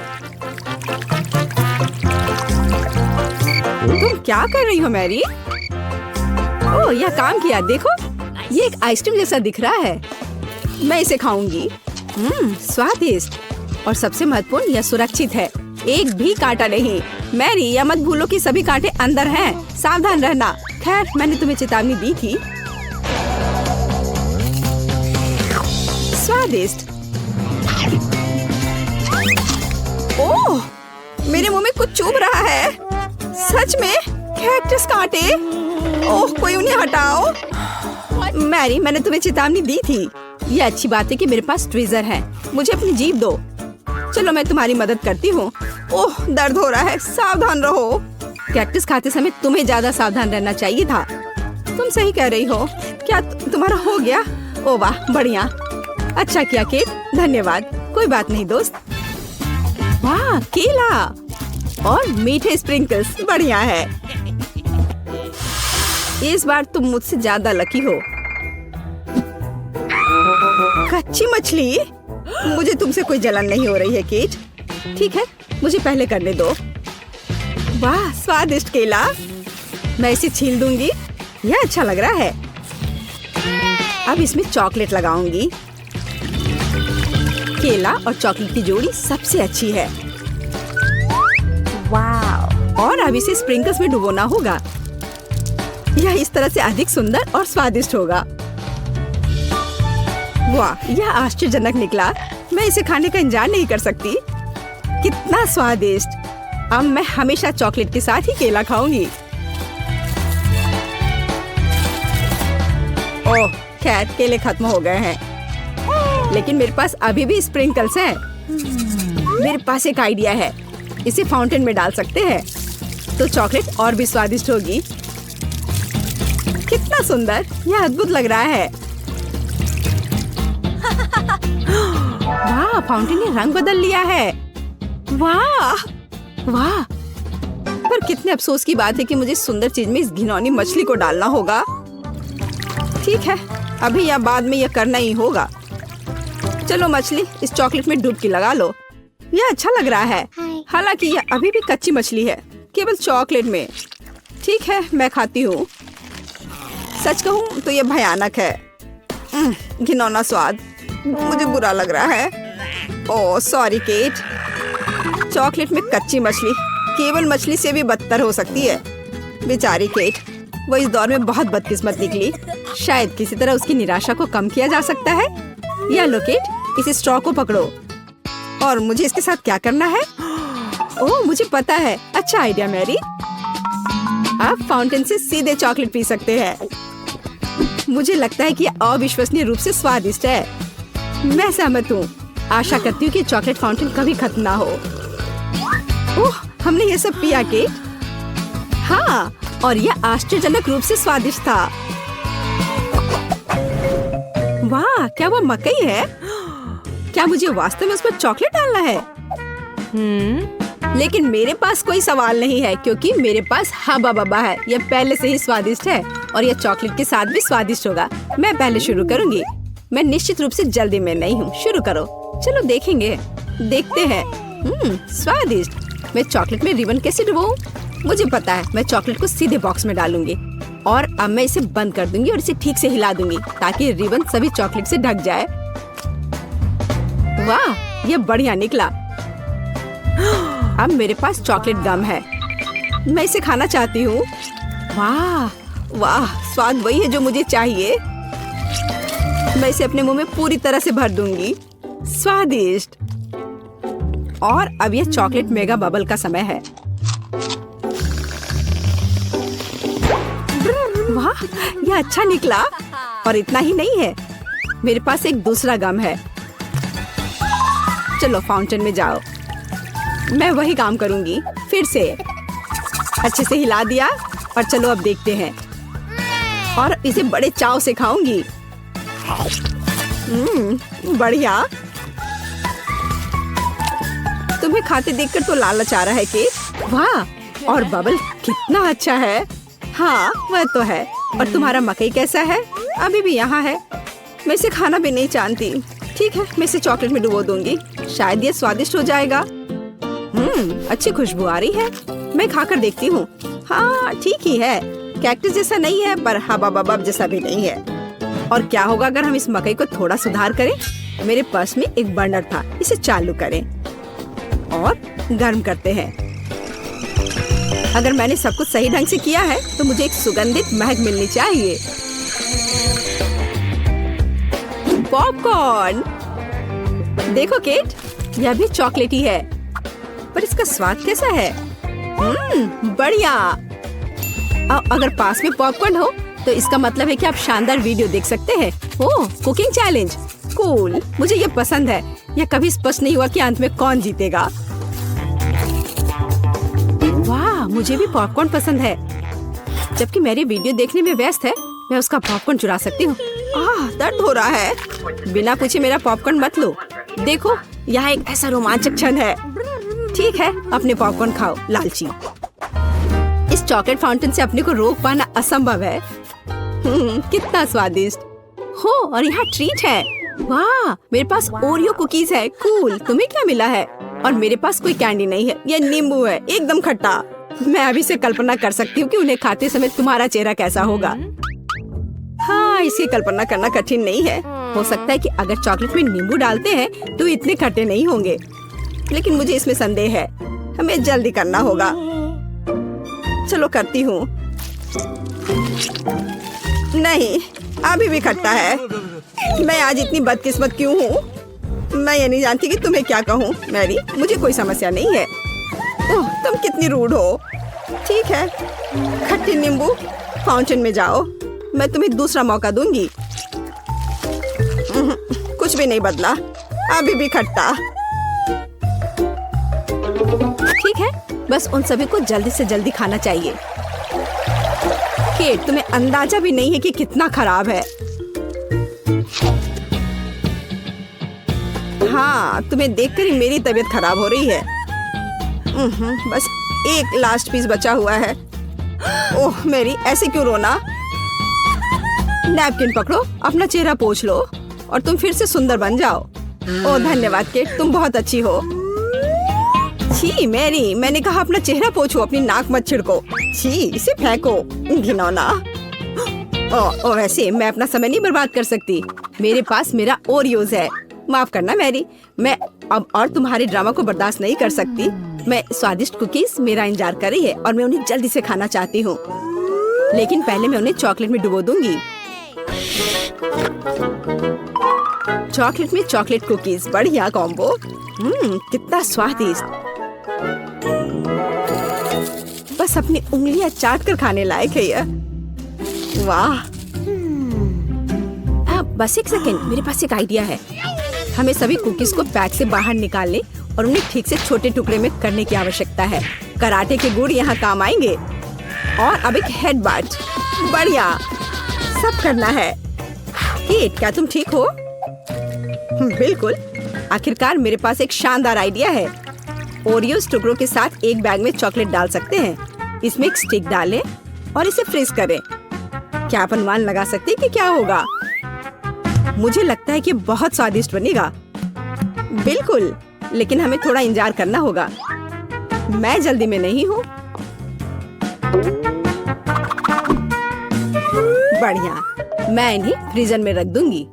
तुम क्या कर रही हो मैरी? ओह, यह काम किया। देखो, ये एक आइसक्रीम जैसा दिख रहा है। मैं इसे खाऊंगी। स्वादिष्ट। और सबसे महत्वपूर्ण, यह सुरक्षित है। एक भी कांटा नहीं। मैरी, यह मत भूलो कि सभी कांटे अंदर हैं। सावधान रहना। खैर, मैंने तुम्हें चेतावनी दी थी। स्वादिष्ट। ओह, मेरे मुंह में कुछ चुभ रहा है। सच में कैक्टस कांटे। ओह, कोई उन्हें हटाओ। मैरी, मैंने तुम्हें चेतावनी दी थी। ये अच्छी बात है कि मेरे पास ट्विज़र है। मुझे अपनी जीभ दो। चलो, मैं तुम्हारी मदद करती हूँ। ओह, दर्द हो रहा है। सावधान रहो। कैक्टस खाते समय तुम्हें ज्यादा सावधान रहना चाहिए था। तुम सही कह रही हो। क्या तुम्हारा हो गया? ओह वाह, बढ़िया। अच्छा किया केट, धन्यवाद। कोई बात नहीं दोस्त। वाह, केला और मीठे स्प्रिंकल्स, बढ़िया है। इस बार तुम मुझसे ज्यादा लकी हो। कच्ची मछली? मुझे तुमसे कोई जलन नहीं हो रही है केट। ठीक है, मुझे पहले करने दो। वाह, स्वादिष्ट केला। मैं इसे छील दूंगी। यह अच्छा लग रहा है। अब इसमें चॉकलेट लगाऊंगी। केला और चॉकलेट की जोड़ी सबसे अच्छी है। वाह। और अब इसे स्प्रिंकल्स में डुबोना होगा। यह इस तरह से अधिक सुंदर और स्वादिष्ट होगा। वाह, यह आश्चर्यजनक निकला। मैं इसे खाने का इंतजार नहीं कर सकती। कितना स्वादिष्ट। अब मैं हमेशा चॉकलेट के साथ ही केला खाऊंगी। ओह, खैर केले खत्म हो गए हैं, लेकिन मेरे पास अभी भी स्प्रिंकल्स हैं। मेरे पास एक आइडिया है। इसे फाउंटेन में डाल सकते हैं तो चॉकलेट और भी स्वादिष्ट होगी। कितना सुंदर, यह अद्भुत लग रहा है। वाह, फाउंटेन ने रंग बदल लिया है। वाह वाह। पर कितने अफसोस की बात है कि मुझे सुंदर चीज में इस घिनौनी मछली को डालना होगा। ठीक है, अभी या बाद में यह करना ही होगा। चलो मछली, इस चॉकलेट में डुबकी लगा लो। यह अच्छा लग रहा है। हालांकि यह अभी भी कच्ची मछली है, केवल चॉकलेट में। ठीक है, मैं खाती हूँ। सच कहूँ तो यह भयानक है। घिनौना स्वाद, मुझे बुरा लग रहा है। Oh sorry cat. चॉकलेट में कच्ची मछली केवल मछली से भी बदतर हो सकती है। बेचारी केट, वो इस दौर में बहुत बदकिस्मत निकली। शायद किसी तरह उसकी निराशा को कम किया जा सकता है। या लो केट, इस स्ट्रॉ को पकड़ो। और मुझे इसके साथ क्या करना है? ओह, मुझे पता है। अच्छा आइडिया मैरी। आप फाउंटेन से सीधे चॉकलेट पी सकते हैं। मुझे लगता है कि यह अविश्वसनीय रूप से स्वादिष्ट है। मैं सहमत हूँ। आशा करती हूँ कि चॉकलेट फाउंटेन कभी खत्म ना हो। ओह, हमने ये सब पिया केट? हाँ, और यह आश्चर्यजनक रूप से स्वादिष्ट था। वाह, क्या वो मकई है? क्या मुझे वास्तव में उस पर चॉकलेट डालना है? लेकिन मेरे पास कोई सवाल नहीं है क्योंकि मेरे पास हब्बा बब्बा है। यह पहले से ही स्वादिष्ट है और यह चॉकलेट के साथ भी स्वादिष्ट होगा। मैं पहले शुरू करूंगी। मैं निश्चित रूप से जल्दी में नहीं हूँ। शुरू करो। चलो देखेंगे। देखते हैं। स्वादिष्ट। मैं चॉकलेट में रिबन कैसे डुबाऊं? मुझे पता है। मैं चॉकलेट को सीधे बॉक्स में डालूंगी और अब मैं इसे बंद कर दूंगी और इसे ठीक से हिला दूंगी ताकि रिबन सभी चॉकलेट से ढक जाए। वाह, यह बढ़िया निकला। अब मेरे पास चॉकलेट गम है। मैं इसे खाना चाहती हूँ। वाह वाह, स्वाद वही है जो मुझे चाहिए। मैं इसे अपने मुंह में पूरी तरह से भर दूंगी। स्वादिष्ट। और अब यह चॉकलेट मेगा बबल का समय है। वाह, यह अच्छा निकला। और इतना ही नहीं है, मेरे पास एक दूसरा गम है। चलो फाउंटेन में जाओ। मैं वही काम करूंगी फिर से। अच्छे से हिला दिया और चलो अब देखते हैं। और इसे बड़े चाव से खाऊंगी। बढ़िया। तुम्हें खाते देखकर तो लालच आ रहा है केक। वाह, और बबल कितना अच्छा है। हाँ, वह तो है। और तुम्हारा मकई कैसा है? अभी भी यहाँ है। मैं इसे खाना भी नहीं जानती। ठीक है, मैं इसे चॉकलेट में डुबो दूंगी। शायद ये स्वादिष्ट हो जाएगा। अच्छी खुशबू आ रही है। मैं खाकर देखती हूँ। हाँ, ठीक ही है। कैक्टस जैसा नहीं है पर हबा बबब जैसा भी नहीं है। और क्या होगा अगर हम इस मकई को थोड़ा सुधार करें? मेरे पर्स में एक बर्नर था। इसे चालू करें और गर्म करते हैं। अगर मैंने सब कुछ सही ढंग से किया है तो मुझे एक सुगंधित महक मिलनी चाहिए। पॉपकॉर्न। देखो केट, यह भी चॉकलेटी है पर इसका स्वाद कैसा है? बढ़िया। अगर पास में पॉपकॉर्न हो तो इसका मतलब है कि आप शानदार वीडियो देख सकते हैं। ओह, कुकिंग चैलेंज। कूल। मुझे ये पसंद है। यह कभी स्पष्ट नहीं हुआ कि अंत में कौन जीतेगा। वाह, मुझे भी पॉपकॉर्न पसंद है। जबकि मेरी वीडियो देखने में व्यस्त है, मैं उसका पॉपकॉर्न चुरा सकती हूँ। दर्द हो रहा है। बिना पूछे मेरा पॉपकॉर्न मत लो। देखो, यहाँ एक ऐसा रोमांचक क्षण है। ठीक है, अपने पॉपकॉर्न खाओ लालची। इस चॉकलेट फाउंटेन से अपने को रोक पाना असंभव है। कितना स्वादिष्ट हो। और यहाँ ट्रीट है। वाह, मेरे पास ओरियो कुकीज है। कूल। तुम्हें क्या मिला है? और मेरे पास कोई कैंडी नहीं है। ये नींबू है, एकदम खट्टा। मैं अभी से कल्पना कर सकती हूँ कि उन्हें खाते समय तुम्हारा चेहरा कैसा होगा। हाँ, इसकी कल्पना करना कठिन नहीं है। हो सकता है कि अगर चॉकलेट में नींबू डालते हैं तो इतने खट्टे नहीं होंगे, लेकिन मुझे इसमें संदेह है। हमें जल्दी करना होगा। चलो करती हूँ। नहीं, अभी भी खट्टा है। मैं आज इतनी बदकिस्मत क्यों हूँ? मैं ये नहीं जानती कि तुम्हें क्या कहूँ। मैरी, मुझे कोई समस्या नहीं है। ओह, तुम कितनी रूड हो। ठीक है, खट्टी नींबू, फाउंटेन में जाओ। मैं तुम्हें दूसरा मौका दूंगी। कुछ भी नहीं बदला, अभी भी खट्टा। ठीक है, बस उन सभी को जल्दी से जल्दी खाना चाहिए। केट, तुम्हें अंदाजा भी नहीं है कि कितना खराब है। हाँ, तुम्हें देखकर ही मेरी तबीयत खराब हो रही है। बस एक लास्ट पीस बचा हुआ है। ओह मेरी, ऐसे क्यों रोना? नैपकिन पकड़ो, अपना चेहरा पोंछ लो और तुम फिर से सुंदर बन जाओ। ओह धन्यवाद केट, तुम बहुत अच्छी हो। छी मैरी, मैंने कहा अपना चेहरा पोंछो, अपनी नाक मत छिड़को। छी, इसे फेंको, घिनौना। ओ वैसे मैं अपना समय नहीं बर्बाद कर सकती। मेरे पास मेरा ओरियोज है। माफ करना मैरी, मैं अब और तुम्हारे ड्रामा को बर्दाश्त नहीं कर सकती। मैं स्वादिष्ट कुकीज मेरा इंतजार कर रही है और मैं उन्हें जल्दी से खाना चाहती हूँ, लेकिन पहले मैं उन्हें चॉकलेट में डुबो दूंगी। चॉकलेट में चॉकलेट कुकीज, बढ़िया कॉम्बो। कितना स्वादिष्ट। बस बस अपनी उंगलियां चाट कर खाने लायक है यह। वाह। बस एक सेकेंड, मेरे पास एक आइडिया है। हमें सभी कुकीज को पैक से बाहर निकालने और उन्हें ठीक से छोटे टुकड़े में करने की आवश्यकता है। कराटे के गुण यहाँ काम आएंगे। और अब एक हेड बाट। बढ़िया, सब करना है। केट, क्या तुम ठीक हो? बिल्कुल। आखिरकार मेरे पास एक शानदार आइडिया है। ओरियोस टुकड़ों के साथ एक बैग में चॉकलेट डाल सकते हैं। इसमें एक स्टिक डालें और इसे फ्रीज करें। क्या आप अनुमान लगा सकते हैं कि क्या होगा? मुझे लगता है कि बहुत स्वादिष्ट बनेगा। बिल्कुल, लेकिन हमें थोड़ा इंतजार करना होगा। मैं जल्दी में नहीं हूँ। बढ़िया, मैं इन्हें फ्रीजर में रख दूंगी।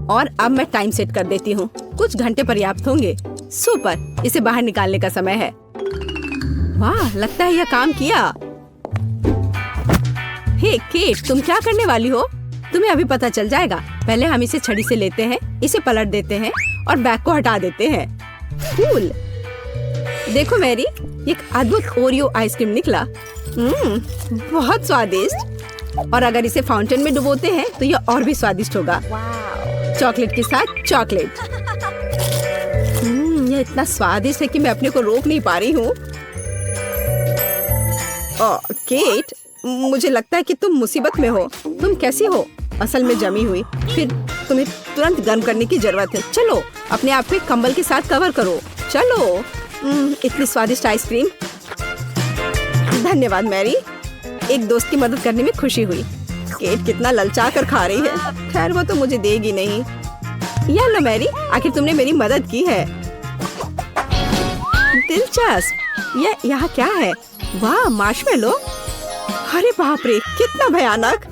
और अब मैं टाइम सेट कर देती हूँ। कुछ घंटे पर्याप्त होंगे। सुपर, इसे बाहर निकालने का समय है। वाह, लगता है यह काम किया। हे केट, तुम क्या करने वाली हो? तुम्हें अभी पता चल जाएगा। पहले हम इसे छड़ी से लेते हैं, इसे पलट देते हैं और बैग को हटा देते हैं। कूल। देखो मैरी, एक अद्भुत ओरियो आइसक्रीम निकला। बहुत स्वादिष्ट। और अगर इसे फाउंटेन में डुबोते हैं तो यह और भी स्वादिष्ट होगा। चॉकलेट के साथ चॉकलेट। यह इतना स्वादिष्ट है कि मैं अपने को रोक नहीं पा रही हूँ। केट, मुझे लगता है कि तुम मुसीबत में हो। तुम कैसी हो? असल में जमी हुई। फिर तुम्हें तुरंत गर्म करने की जरूरत है। चलो, अपने आप को कंबल के साथ कवर करो। चलो। इतनी स्वादिष्ट आइसक्रीम। धन्यवाद मैरी, एक दोस्त की मदद करने में खुशी हुई। केट कितना ललचा कर खा रही है। खैर, वो तो मुझे देगी नहीं। या लो मैरी, आखिर तुमने मेरी मदद की है। दिलचस्प। यह यहाँ क्या है? वाह, मार्शमेलो। अरे बाप रे, कितना भयानक।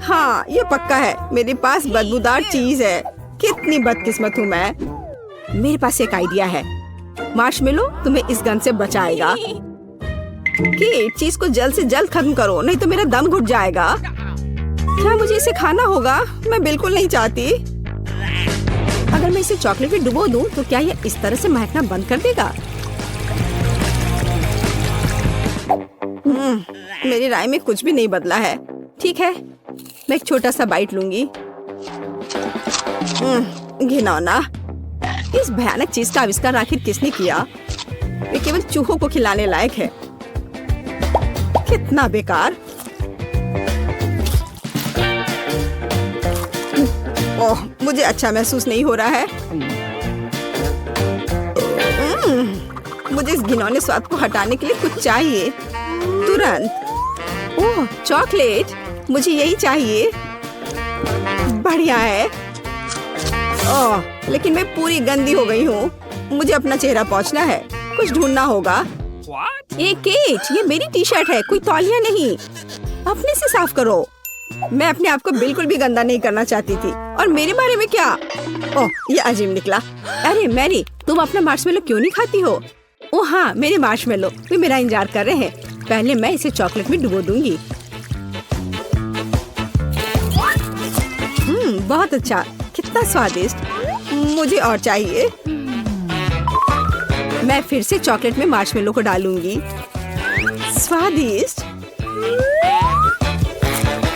हाँ, ये पक्का है। मेरे पास बदबूदार चीज है। कितनी बदकिस्मत हूँ मैं। मेरे पास एक आइडिया है। मार्शमेलो तुम्हें इस गन से बचाएगा। केट, चीज को जल्द से जल्द खत्म करो, नहीं तो मेरा दम घुट जाएगा। क्या मुझे इसे खाना होगा? मैं बिल्कुल नहीं चाहती। अगर मैं इसे चॉकलेट में डुबो दूं, तो क्या यह इस तरह से महकना बंद कर देगा? मेरी राय में कुछ भी नहीं बदला है। ठीक है, मैं एक छोटा सा बाइट लूंगी। घिनौना। इस भयानक चीज का आविष्कार आखिर किसने किया? ये केवल चूहों को खिलाने लायक है। कितना बेकार। ओह, मुझे अच्छा महसूस नहीं हो रहा है। मुझे इस घिनौने स्वाद को हटाने के लिए कुछ चाहिए तुरंत। ओह, चॉकलेट, मुझे यही चाहिए। बढ़िया है। ओह, लेकिन मैं पूरी गंदी हो गई हूँ। मुझे अपना चेहरा पोंछना है। कुछ ढूंढना होगा। केट, ये मेरी टी शर्ट है, कोई तौलिया नहीं। अपने से साफ करो। मैं अपने आप को बिल्कुल भी गंदा नहीं करना चाहती थी। और मेरे बारे में क्या? ओह, ये अजीब निकला। अरे मैरी, तुम अपना मार्शमेलो क्यों नहीं खाती हो? ओह हाँ, मेरे मार्शमेलो वे मेरा इंतजार कर रहे हैं। पहले मैं इसे चॉकलेट में डुबो दूंगी। बहुत अच्छा, कितना स्वादिष्ट। मुझे और चाहिए। मैं फिर से चॉकलेट में मार्शमेलो को डालूंगी। स्वादिष्ट।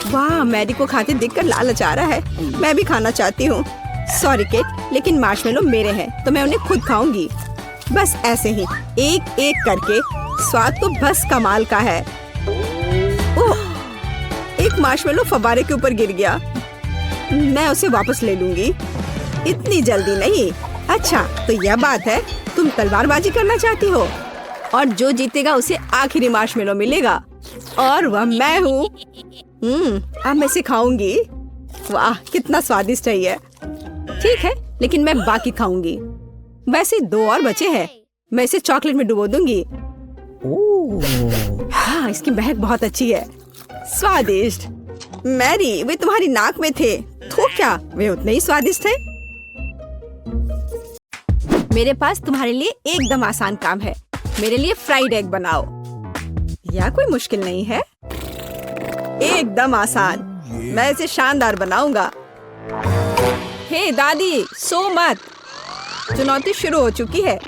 वाह, मैरी को खाते देखकर लालच आ रहा है। मैं भी खाना चाहती हूँ। सॉरी केट, लेकिन मार्शमेलो मेरे हैं तो मैं उन्हें खुद खाऊंगी। बस ऐसे ही, एक एक करके। स्वाद तो बस कमाल का है। ओह, एक मार्शमेलो फव्वारे के ऊपर गिर गया। मैं उसे वापस ले लूंगी। इतनी जल्दी नहीं। अच्छा, तो यह बात है, तुम तलवारबाजी करना चाहती हो और जो जीतेगा उसे आखिरी मार्शमेलो मिलेगा और वह मैं हूँ। अब मैं इसे खाऊंगी। वाह, कितना स्वादिष्ट है ये। ठीक है, लेकिन मैं बाकी खाऊंगी। वैसे 2 और बचे हैं। मैं इसे चॉकलेट में डुबो दूंगी। हाँ, इसकी महक बहुत अच्छी है। स्वादिष्ट। मैरी, वे तुम्हारी नाक में थे। तो क्या वे उतने ही स्वादिष्ट थे? मेरे पास तुम्हारे लिए एकदम आसान काम है। मेरे लिए फ्राइड एग बनाओ। यह कोई मुश्किल नहीं है। एकदम आसान। मैं इसे शानदार बनाऊंगा। हे दादी, सो मत। चुनौती शुरू हो चुकी है।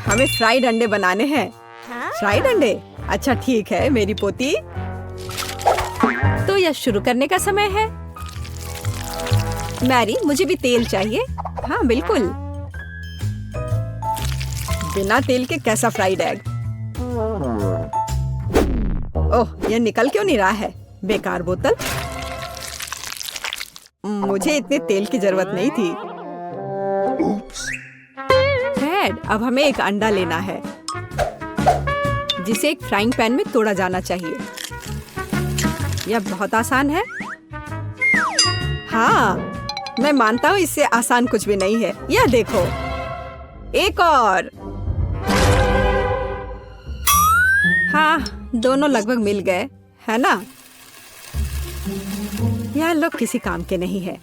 हमें फ्राइड अंडे बनाने हैं। फ्राइड अंडे? अच्छा ठीक है मेरी पोती, तो यह शुरू करने का समय है। मैरी, मुझे भी तेल चाहिए। हाँ बिल्कुल। बिना तेल के कैसा फ्राइड एग? ओह, यह निकल क्यों नहीं रहा है? बेकार बोतल। मुझे इतने तेल की जरूरत नहीं थी। फ्रेड, अब हमें एक अंडा लेना है जिसे एक फ्राइंग पैन में तोड़ा जाना चाहिए। यह बहुत आसान है। हाँ, मैं मानता हूँ इससे आसान कुछ भी नहीं है। यह देखो, एक और। हाँ, दोनों लगभग मिल गए, है ना? यह लोग किसी काम के नहीं है।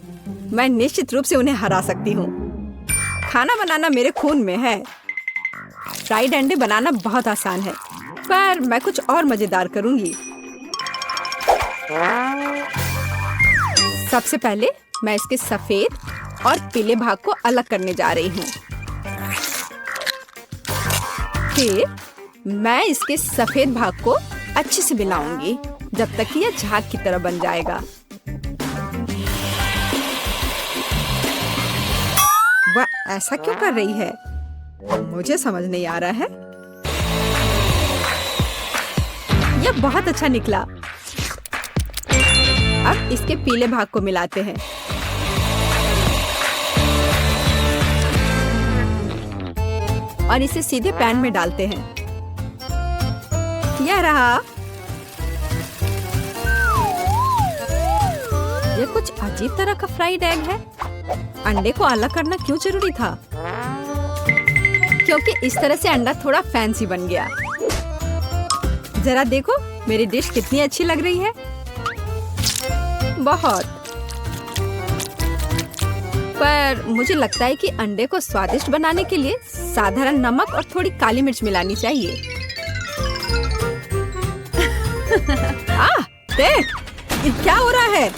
मैं निश्चित रूप से उन्हें हरा सकती हूँ। खाना बनाना मेरे खून में है। फ्राइड अंडे बनाना बहुत आसान है, पर मैं कुछ और मजेदार करूंगी। सबसे पहले मैं इसके सफेद और पीले भाग को अलग करने जा रही हूँ। फिर मैं इसके सफेद भाग को अच्छे से मिलाऊंगी जब तक कि यह झाग की तरह बन जाएगा। वह ऐसा क्यों कर रही है? मुझे समझ नहीं आ रहा है। यह बहुत अच्छा निकला। अब इसके पीले भाग को मिलाते हैं। और इसे सीधे पैन में डालते हैं। यह रहा। यह कुछ अजीब तरह का फ्राइड एग है। अंडे को अलग करना क्यों जरूरी था? क्योंकि इस तरह से अंडा थोड़ा फैंसी बन गया। जरा देखो मेरी डिश कितनी अच्छी लग रही है। बहुत। पर मुझे लगता है कि अंडे को स्वादिष्ट बनाने के लिए साधारण नमक और थोड़ी काली मिर्च मिलानी चाहिए। देख, ये क्या हो रहा है?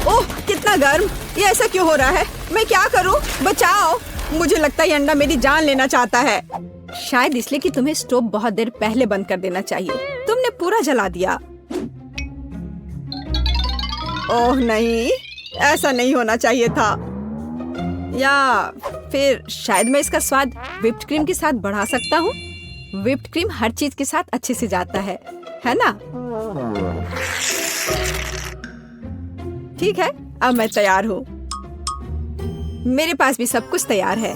ओह, कितना गर्म! ये ऐसा क्यों हो रहा है? मैं क्या करूं? बचाओ! मुझे लगता है ये अंडा मेरी जान लेना चाहता है। शायद इसलिए कि तुम्हें स्टोव बहुत देर पहले बंद कर देना चाहिए। तुमने पूरा जला दिया। ओह नहीं, ऐसा नहीं होना चाहिए था। या फिर शायद मैं इसका स्वाद व्हिप्ड क्रीम के साथ बढ़ा सकता हूँ। व्हिप्ड क्रीम हर चीज के साथ अच्छे से जाता है ना? ठीक है, अब मैं तैयार हूँ। मेरे पास भी सब कुछ तैयार है।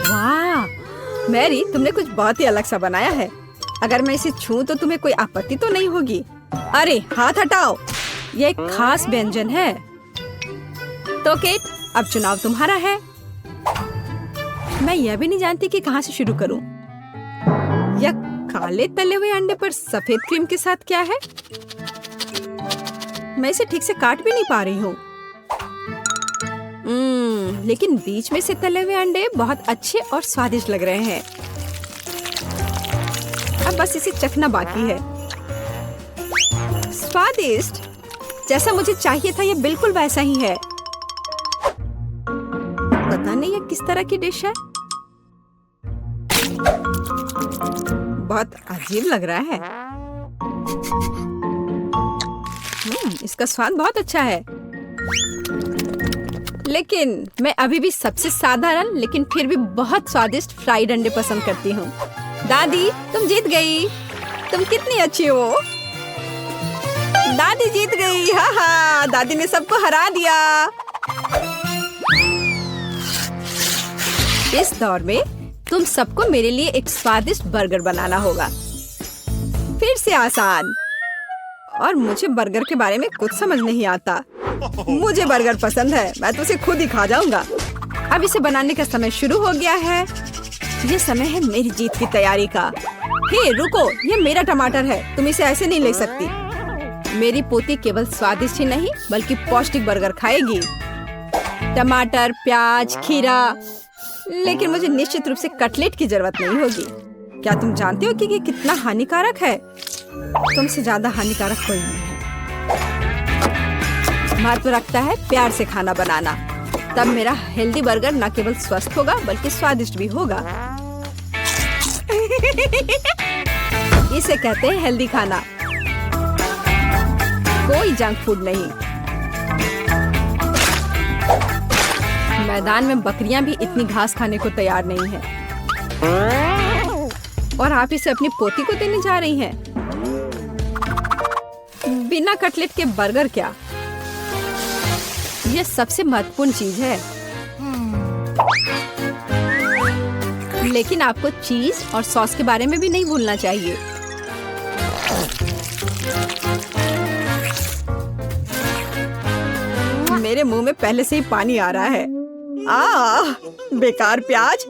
वाह, मैरी, तुमने कुछ बहुत ही अलग सा बनाया है। अगर मैं इसे छूं तो तुम्हें कोई आपत्ति तो नहीं होगी? अरे हाथ हटाओ, यह एक खास व्यंजन है। तो केट, अब चुनाव तुम्हारा है। मैं यह भी नहीं जानती कि कहाँ से शुरू करूं। यह काले तले हुए अंडे पर सफेद क्रीम के साथ क्या है? मैं इसे ठीक से काट भी नहीं पा रही हूँ। लेकिन बीच में से तले हुए अंडे बहुत अच्छे और स्वादिष्ट लग रहे हैं। अब बस इसे चखना बाकी है। स्वादिष्ट, जैसा मुझे चाहिए था, यह बिल्कुल वैसा ही है। पता नहीं यह किस तरह की डिश है। बहुत अजीब लग रहा है। इसका स्वाद बहुत अच्छा है। लेकिन मैं अभी भी सबसे साधारण लेकिन फिर भी बहुत स्वादिष्ट फ्राइड अंडे पसंद करती हूँ। दादी, तुम जीत गई। तुम कितनी अच्छी हो। दादी जीत गई। हाँ हाँ, दादी ने सबको हरा दिया। इस दौर में तुम सबको मेरे लिए एक स्वादिष्ट बर्गर बनाना होगा। फिर से आसान। और मुझे बर्गर के बारे में कुछ समझ नहीं आता। मुझे बर्गर पसंद है, मैं तो उसे खुद ही खा जाऊंगा। अब इसे बनाने का समय शुरू हो गया है। ये समय है मेरी जीत की तैयारी का। हे रुको, ये मेरा टमाटर है, तुम इसे ऐसे नहीं ले सकती। मेरी पोती केवल स्वादिष्ट ही नहीं बल्कि पौष्टिक बर्गर खाएगी। टमाटर, प्याज, खीरा। लेकिन मुझे निश्चित रूप से कटलेट की जरूरत नहीं होगी। क्या तुम जानते हो कि ये कितना हानिकारक है? तुमसे ज्यादा हानिकारक कोई नहीं है। महत्व रखता है प्यार से खाना बनाना। तब मेरा हेल्दी बर्गर न केवल स्वस्थ होगा बल्कि स्वादिष्ट भी होगा। इसे कहते हैं हेल्दी खाना, कोई जंक फूड नहीं। मैदान में बकरियां भी इतनी घास खाने को तैयार नहीं है, और आप इसे अपनी पोती को देने जा रही हैं। बिना कटलेट के बर्गर क्या? यह सबसे महत्वपूर्ण चीज है। लेकिन आपको चीज और सॉस के बारे में भी नहीं भूलना चाहिए। मेरे मुंह में पहले से ही पानी आ रहा है। बेकार प्याज।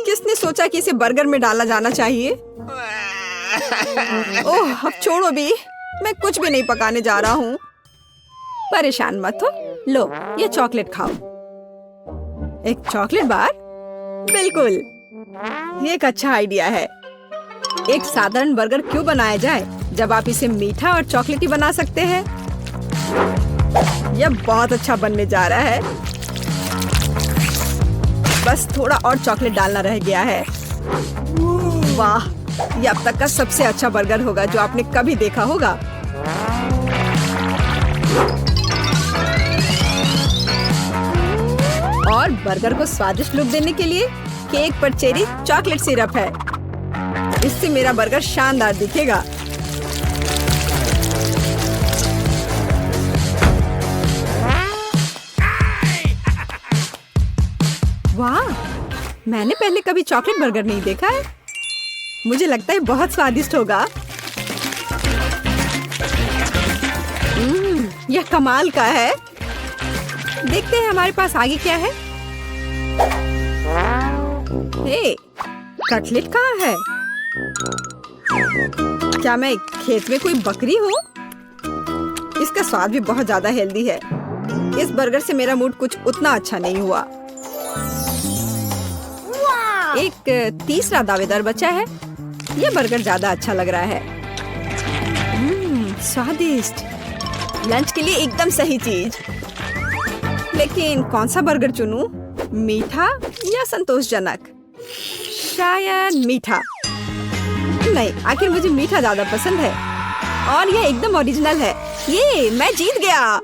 किसने सोचा कि इसे बर्गर में डाला जाना चाहिए? ओह, अब छोड़ो भी, मैं कुछ भी नहीं पकाने जा रहा हूँ। परेशान मत हो, लो ये चॉकलेट खाओ। एक चॉकलेट बार? बिल्कुल, ये एक अच्छा आइडिया है। एक साधारण बर्गर क्यों बनाया जाए जब आप इसे मीठा और चॉकलेटी बना सकते हैं? यह बहुत अच्छा बनने जा रहा है। बस थोड़ा और चॉकलेट डालना रह गया है। वाह, यह अब तक का सबसे अच्छा बर्गर होगा जो आपने कभी देखा होगा। और बर्गर को स्वादिष्ट लुक देने के लिए केक पर चेरी चॉकलेट सिरप है। इससे मेरा बर्गर शानदार दिखेगा। वाह, मैंने पहले कभी चॉकलेट बर्गर नहीं देखा है। मुझे लगता है बहुत स्वादिष्ट होगा। यह कमाल का है। देखते हैं हमारे पास आगे क्या है। हे, कटलेट कहाँ है? क्या मैं खेत में कोई बकरी हूँ? इसका स्वाद भी बहुत ज्यादा हेल्दी है। इस बर्गर से मेरा मूड कुछ उतना अच्छा नहीं हुआ। एक तीसरा दावेदार बचा है। यह बर्गर ज्यादा अच्छा लग रहा है। स्वादिष्ट। लंच के लिए एकदम सही चीज। लेकिन कौन सा बर्गर चुनूं? मीठा या संतोषजनक? शायद मीठा। नहीं, आखिर मुझे मीठा ज्यादा पसंद है। और यह एकदम ओरिजिनल है। ये मैं जीत गया।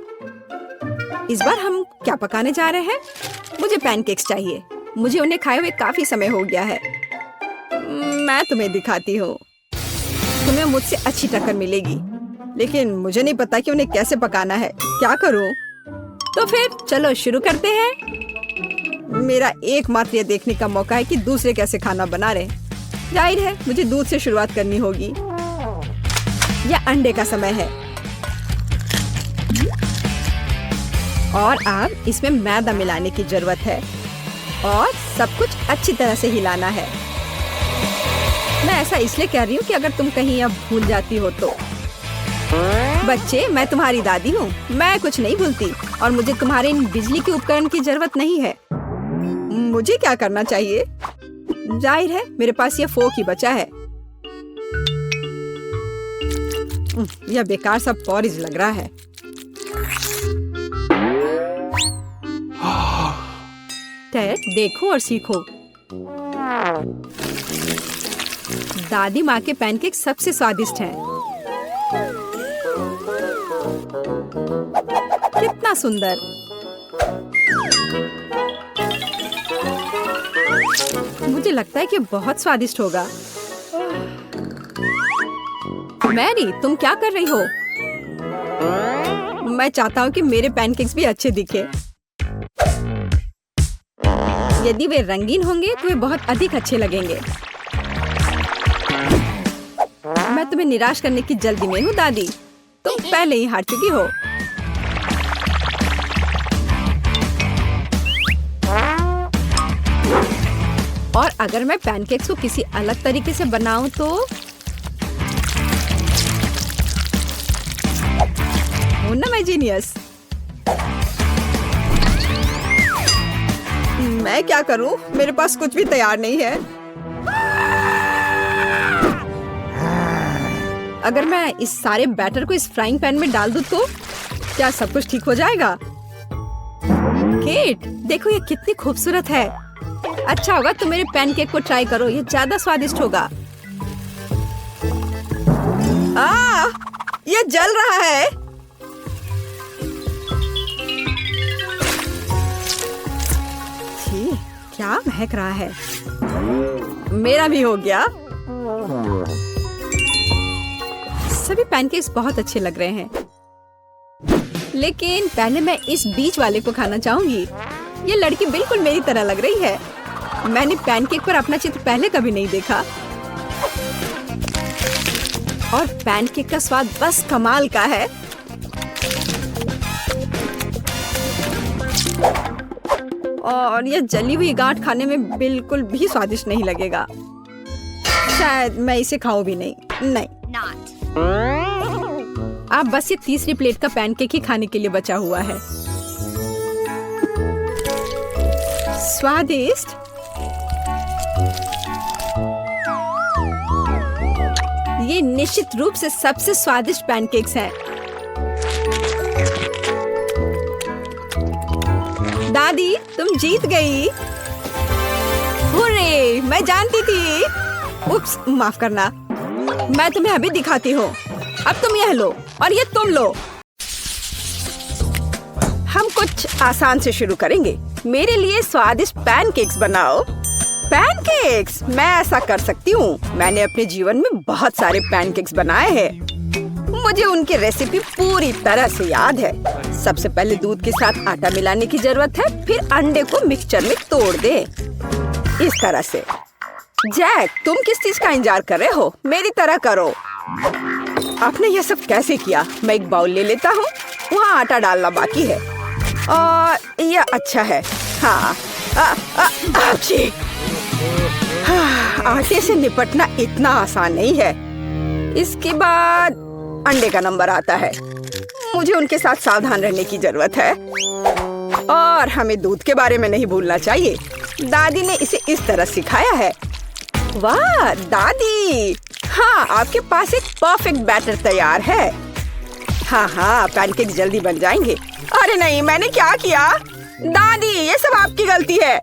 इस बार हम क्या पकाने जा रहे हैं? मुझे पैनकेक्स चाहिए। मुझे उन्हें खाए हुए काफी समय हो गया है। मैं तुम्हें दिखाती हूँ। तुम्हें मुझसे अच्छी टक्कर मिलेगी, लेकिन मुझे नहीं पता कि उन्हें कैसे पकाना है। क्या करूँ? तो फिर चलो शुरू करते हैं। मेरा एकमात्र ये देखने का मौका है कि दूसरे कैसे खाना बना रहे। जाहिर है मुझे दूध से शुरुआत करनी होगी। यह अंडे का समय है। और अब इसमें मैदा मिलाने की जरूरत है और सब कुछ अच्छी तरह से हिलाना है। मैं ऐसा इसलिए कह रही हूँ कि अगर तुम कहीं अब भूल जाती हो तो। बच्चे, मैं तुम्हारी दादी हूँ। मैं कुछ नहीं भूलती और मुझे तुम्हारे इन बिजली के उपकरण की जरूरत नहीं है। मुझे क्या करना चाहिए? जाहिर है मेरे पास यह फोक ही बचा है। यह बेकार सा पॉरिज लग रहा है। टेड, देखो और सीखो। दादी माँ के पैनकेक सबसे स्वादिष्ट हैं। कितना सुंदर। मुझे लगता है कि बहुत स्वादिष्ट होगा। मैरी, तुम क्या कर रही हो? मैं चाहता हूँ कि मेरे पैनकेक्स भी अच्छे दिखे। यदि वे रंगीन होंगे तो वे बहुत अधिक अच्छे लगेंगे। मैं तुम्हें निराश करने की जल्दी में हूँ दादी। तुम पहले ही हार चुकी हो। और अगर मैं पैनकेक्स को किसी अलग तरीके से बनाऊं तो हूं ना मैं जीनियस। मैं क्या करूं? मेरे पास कुछ भी तैयार नहीं है। अगर मैं इस सारे बैटर को इस फ्राइंग पैन में डाल दूं तो क्या सब कुछ ठीक हो जाएगा? केट, देखो ये कितनी खूबसूरत है। अच्छा होगा तुम मेरे पैनकेक को ट्राई करो, ये ज्यादा स्वादिष्ट होगा। ये जल रहा है। छी, क्या महक रहा है। मेरा भी हो गया। सभी पैनकेक्स बहुत अच्छे लग रहे हैं, लेकिन पहले मैं इस बीच वाले को खाना चाहूंगी। ये लड़की बिल्कुल मेरी तरह लग रही है। मैंने पैनकेक पर अपना चित्र पहले कभी नहीं देखा, और पैनकेक का स्वाद बस कमाल का है। और ये जली हुई गांठ खाने में बिल्कुल भी स्वादिष्ट नहीं लगेगा। शायद मैं इसे खाऊं भी नहीं। अब बस ये तीसरी प्लेट का पैनकेक ही खाने के लिए बचा हुआ है। स्वादिष्ट। ये निश्चित रूप से सबसे स्वादिष्ट पैनकेक्स हैं। दादी, तुम जीत गई। हुर्रे, मैं जानती थी। उप्स, माफ करना। मैं तुम्हें अभी दिखाती हूँ। अब तुम यह लो और ये तुम लो। हम कुछ आसान से शुरू करेंगे। मेरे लिए स्वादिष्ट पैनकेक्स बनाओ। पैनकेक्स, मैं ऐसा कर सकती हूँ। मैंने अपने जीवन में बहुत सारे पैनकेक्स बनाए हैं। मुझे उनकी रेसिपी पूरी तरह से याद है। सबसे पहले दूध के साथ आटा मिलाने की जरूरत है, फिर अंडे को मिक्सचर में तोड़ दे, इस तरह से। जैक, तुम किस चीज का इंतजार कर रहे हो? मेरी तरह करो। आपने यह सब कैसे किया? मैं एक बाउल ले लेता हूँ। वहाँ आटा डालना बाकी है और यह अच्छा है। हाँ, आटे से निपटना इतना आसान नहीं है। इसके बाद अंडे का नंबर आता है। मुझे उनके साथ सावधान रहने की जरूरत है, और हमें दूध के बारे में नहीं भूलना चाहिए। दादी ने इसे इस तरह सिखाया है। वाह दादी, हाँ, आपके पास एक परफेक्ट बैटर तैयार है। हाँ, पैनकेक जल्दी बन जाएंगे। अरे नहीं, मैंने क्या किया? दादी, ये सब आपकी गलती है।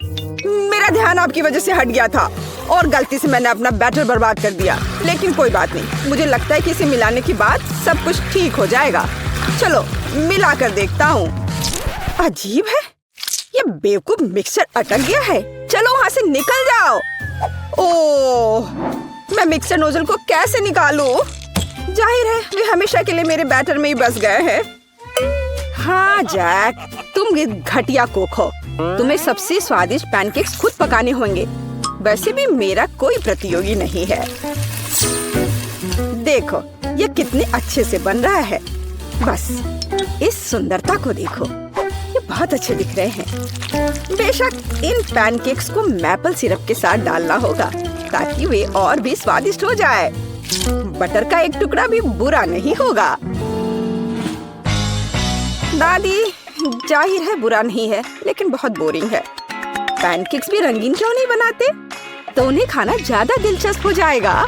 मेरा ध्यान आपकी वजह से हट गया था और गलती से मैंने अपना बैटर बर्बाद कर दिया। लेकिन कोई बात नहीं, मुझे लगता है कि इसे मिलाने के बाद सब कुछ ठीक हो जाएगा। चलो मिला कर देखता हूँ। अजीब है, ये बेवकूफ मिक्सर अटक गया है। चलो वहाँ से निकल जाओ। ओह, मैं मिक्सर नोजल को कैसे निकालूं? जाहिर है वे हमेशा के लिए मेरे बैटर में ही बस गए हैं। हाँ जैक, तुम घटिया कुक हो। तुम्हें सबसे स्वादिष्ट पैनकेक्स खुद पकाने होंगे। वैसे भी मेरा कोई प्रतियोगी नहीं है। देखो ये कितने अच्छे से बन रहा है। बस इस सुंदरता को देखो, ये बहुत अच्छे दिख रहे हैं। बेशक इन पैनकेक्स को मैपल सिरप के साथ डालना होगा ताकि वे और भी स्वादिष्ट हो जाए। बटर का एक टुकड़ा भी बुरा नहीं होगा। दादी, जाहिर है बुरा नहीं है, लेकिन बहुत बोरिंग है। पैनकेक्स भी रंगीन क्यों नहीं बनाते? तो उन्हें खाना ज्यादा दिलचस्प हो जाएगा।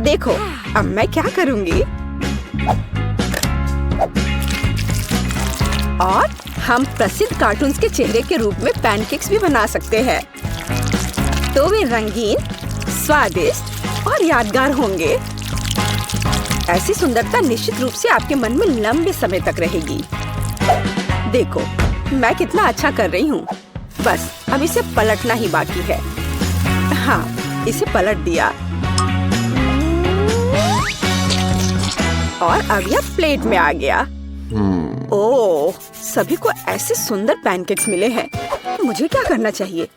देखो अब मैं क्या करूंगी। और हम प्रसिद्ध कार्टून्स के चेहरे के रूप में पैनकेक्स भी बना सकते हैं। तो वे रंगीन, स्वादिष्ट और यादगार होंगे। ऐसी सुंदरता निश्चित रूप से आपके मन में लंबे समय तक रहेगी। देखो मैं कितना अच्छा कर रही हूँ। बस अब इसे पलटना ही बाकी है। हाँ, इसे पलट दिया और अब यह प्लेट में आ गया। ओह, सभी को ऐसे सुंदर पैनकेक्स मिले हैं। मुझे क्या करना चाहिए?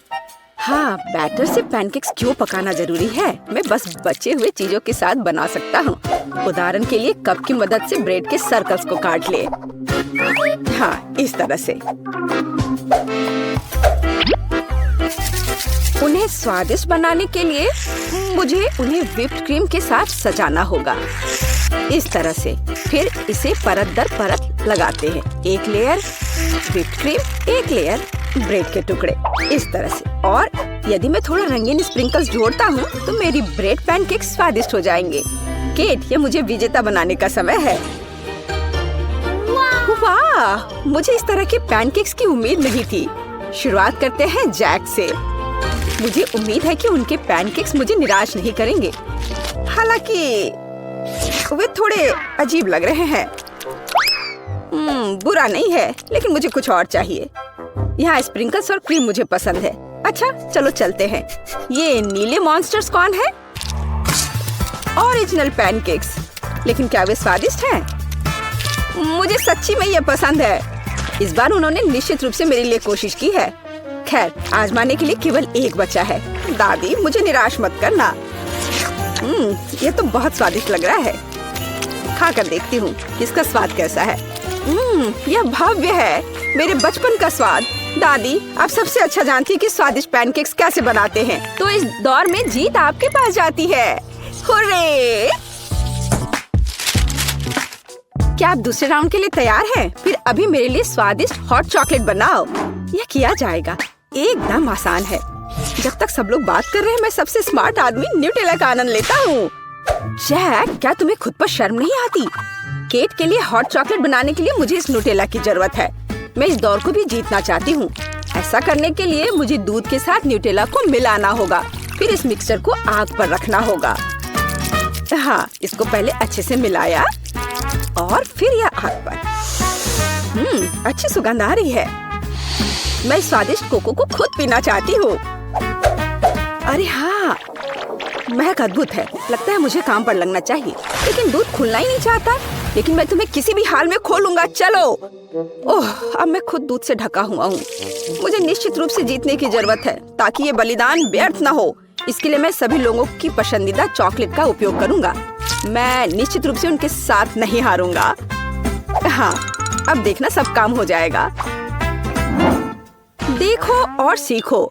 हाँ, बैटर से पैनकेक्स क्यों पकाना जरूरी है? मैं बस बचे हुए चीजों के साथ बना सकता हूँ। उदाहरण के लिए कप की मदद से ब्रेड के सर्कल्स को काट ले। हाँ, इस तरह से। उन्हें स्वादिष्ट बनाने के लिए मुझे उन्हें व्हिप्ड क्रीम के साथ सजाना होगा। इस तरह से। फिर इसे परत दर परत लगाते हैं। एक लेयर व्हिप्ड क्रीम, एक लेयर ब्रेड के टुकड़े, इस तरह से। और यदि मैं थोड़ा रंगीन स्प्रिंकल्स जोड़ता हूँ तो मेरी ब्रेड पैनकेक स्वादिष्ट हो जाएंगे। केट, ये मुझे विजेता बनाने का समय है। वाह, मुझे इस तरह के पैनकेक्स की उम्मीद नहीं थी। शुरुआत करते हैं जैक से। मुझे उम्मीद है कि उनके पैनकेक्स मुझे निराश नहीं करेंगे। हालांकि वे थोड़े अजीब लग रहे हैं। बुरा नहीं है, लेकिन मुझे कुछ और चाहिए। यहाँ स्प्रिंकल्स और क्रीम मुझे पसंद है। अच्छा, चलो चलते हैं। ये नीले मॉन्स्टर्स कौन है? Original pancakes. लेकिन क्या वे स्वादिष्ट हैं? मुझे सच्ची में ये पसंद है। इस बार उन्होंने निश्चित रूप से मेरे लिए कोशिश की है। खैर, आजमाने के लिए केवल एक बचा है। दादी, मुझे निराश मत करना। ये तो बहुत स्वादिष्ट लग रहा है। खाकर देखती हूँ इसका स्वाद कैसा है। यह भव्य है, मेरे बचपन का स्वाद। दादी, आप सबसे अच्छा जानती हैं कि स्वादिष्ट पैनकेक्स कैसे बनाते हैं, तो इस दौर में जीत आपके पास जाती है। हुर्रे! क्या आप दूसरे राउंड के लिए तैयार हैं? फिर अभी मेरे लिए स्वादिष्ट हॉट चॉकलेट बनाओ। यह किया जाएगा, एकदम आसान है। जब तक सब लोग बात कर रहे हैं, मैं सबसे स्मार्ट आदमी न्यूटेला का आनंद लेता हूँ। जैक, क्या तुम्हें खुद पर शर्म नहीं आती? केट के लिए हॉट चॉकलेट बनाने के लिए मुझे इस न्यूटेला की जरूरत है। मैं इस दौर को भी जीतना चाहती हूँ। ऐसा करने के लिए मुझे दूध के साथ न्यूटेला को मिलाना होगा। फिर इस मिक्सचर को आग पर रखना होगा। हाँ, इसको पहले अच्छे से मिलाया और फिर यह आग पर। अच्छी सुगंध आ रही है। मैं इस स्वादिष्ट कोको को खुद पीना चाहती हूँ। अरे हाँ, महक अद्भुत है। लगता है मुझे काम पर लगना चाहिए, लेकिन दूध खुलना ही नहीं चाहता। लेकिन मैं तुम्हें किसी भी हाल में खोलूंगा। चलो। ओह, अब मैं खुद दूध से ढका हुआ हूँ। मुझे निश्चित रूप से जीतने की जरूरत है, ताकि ये बलिदान व्यर्थ न हो। इसके लिए मैं सभी लोगों की पसंदीदा चॉकलेट का उपयोग करूंगा। मैं निश्चित रूप से उनके साथ नहीं हारूंगा। हाँ, अब देखना सब काम हो जाएगा। देखो और सीखो।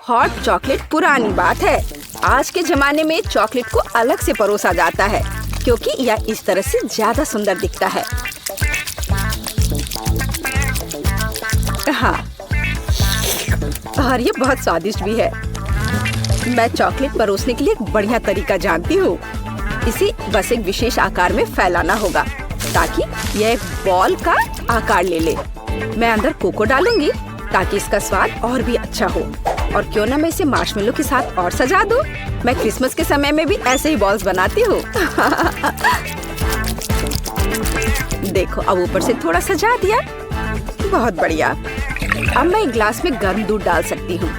हॉट चॉकलेट पुरानी बात है। आज के जमाने में चॉकलेट को अलग से परोसा जाता है, क्योंकि यह इस तरह से ज्यादा सुंदर दिखता है। हाँ, और ये बहुत स्वादिष्ट भी है। मैं चॉकलेट परोसने के लिए एक बढ़िया तरीका जानती हूँ। इसे बस एक विशेष आकार में फैलाना होगा, ताकि यह एक बॉल का आकार ले ले। मैं अंदर कोको डालूंगी, ताकि इसका स्वाद और भी अच्छा हो। और क्यों ना मैं इसे मार्शमेलो के साथ और सजा दूं? मैं क्रिसमस के समय में भी ऐसे ही बॉल्स बनाती हूँ। देखो, अब ऊपर से थोड़ा सजा दिया। बहुत बढ़िया। अब मैं एक ग्लास में गर्म दूध डाल सकती हूँ।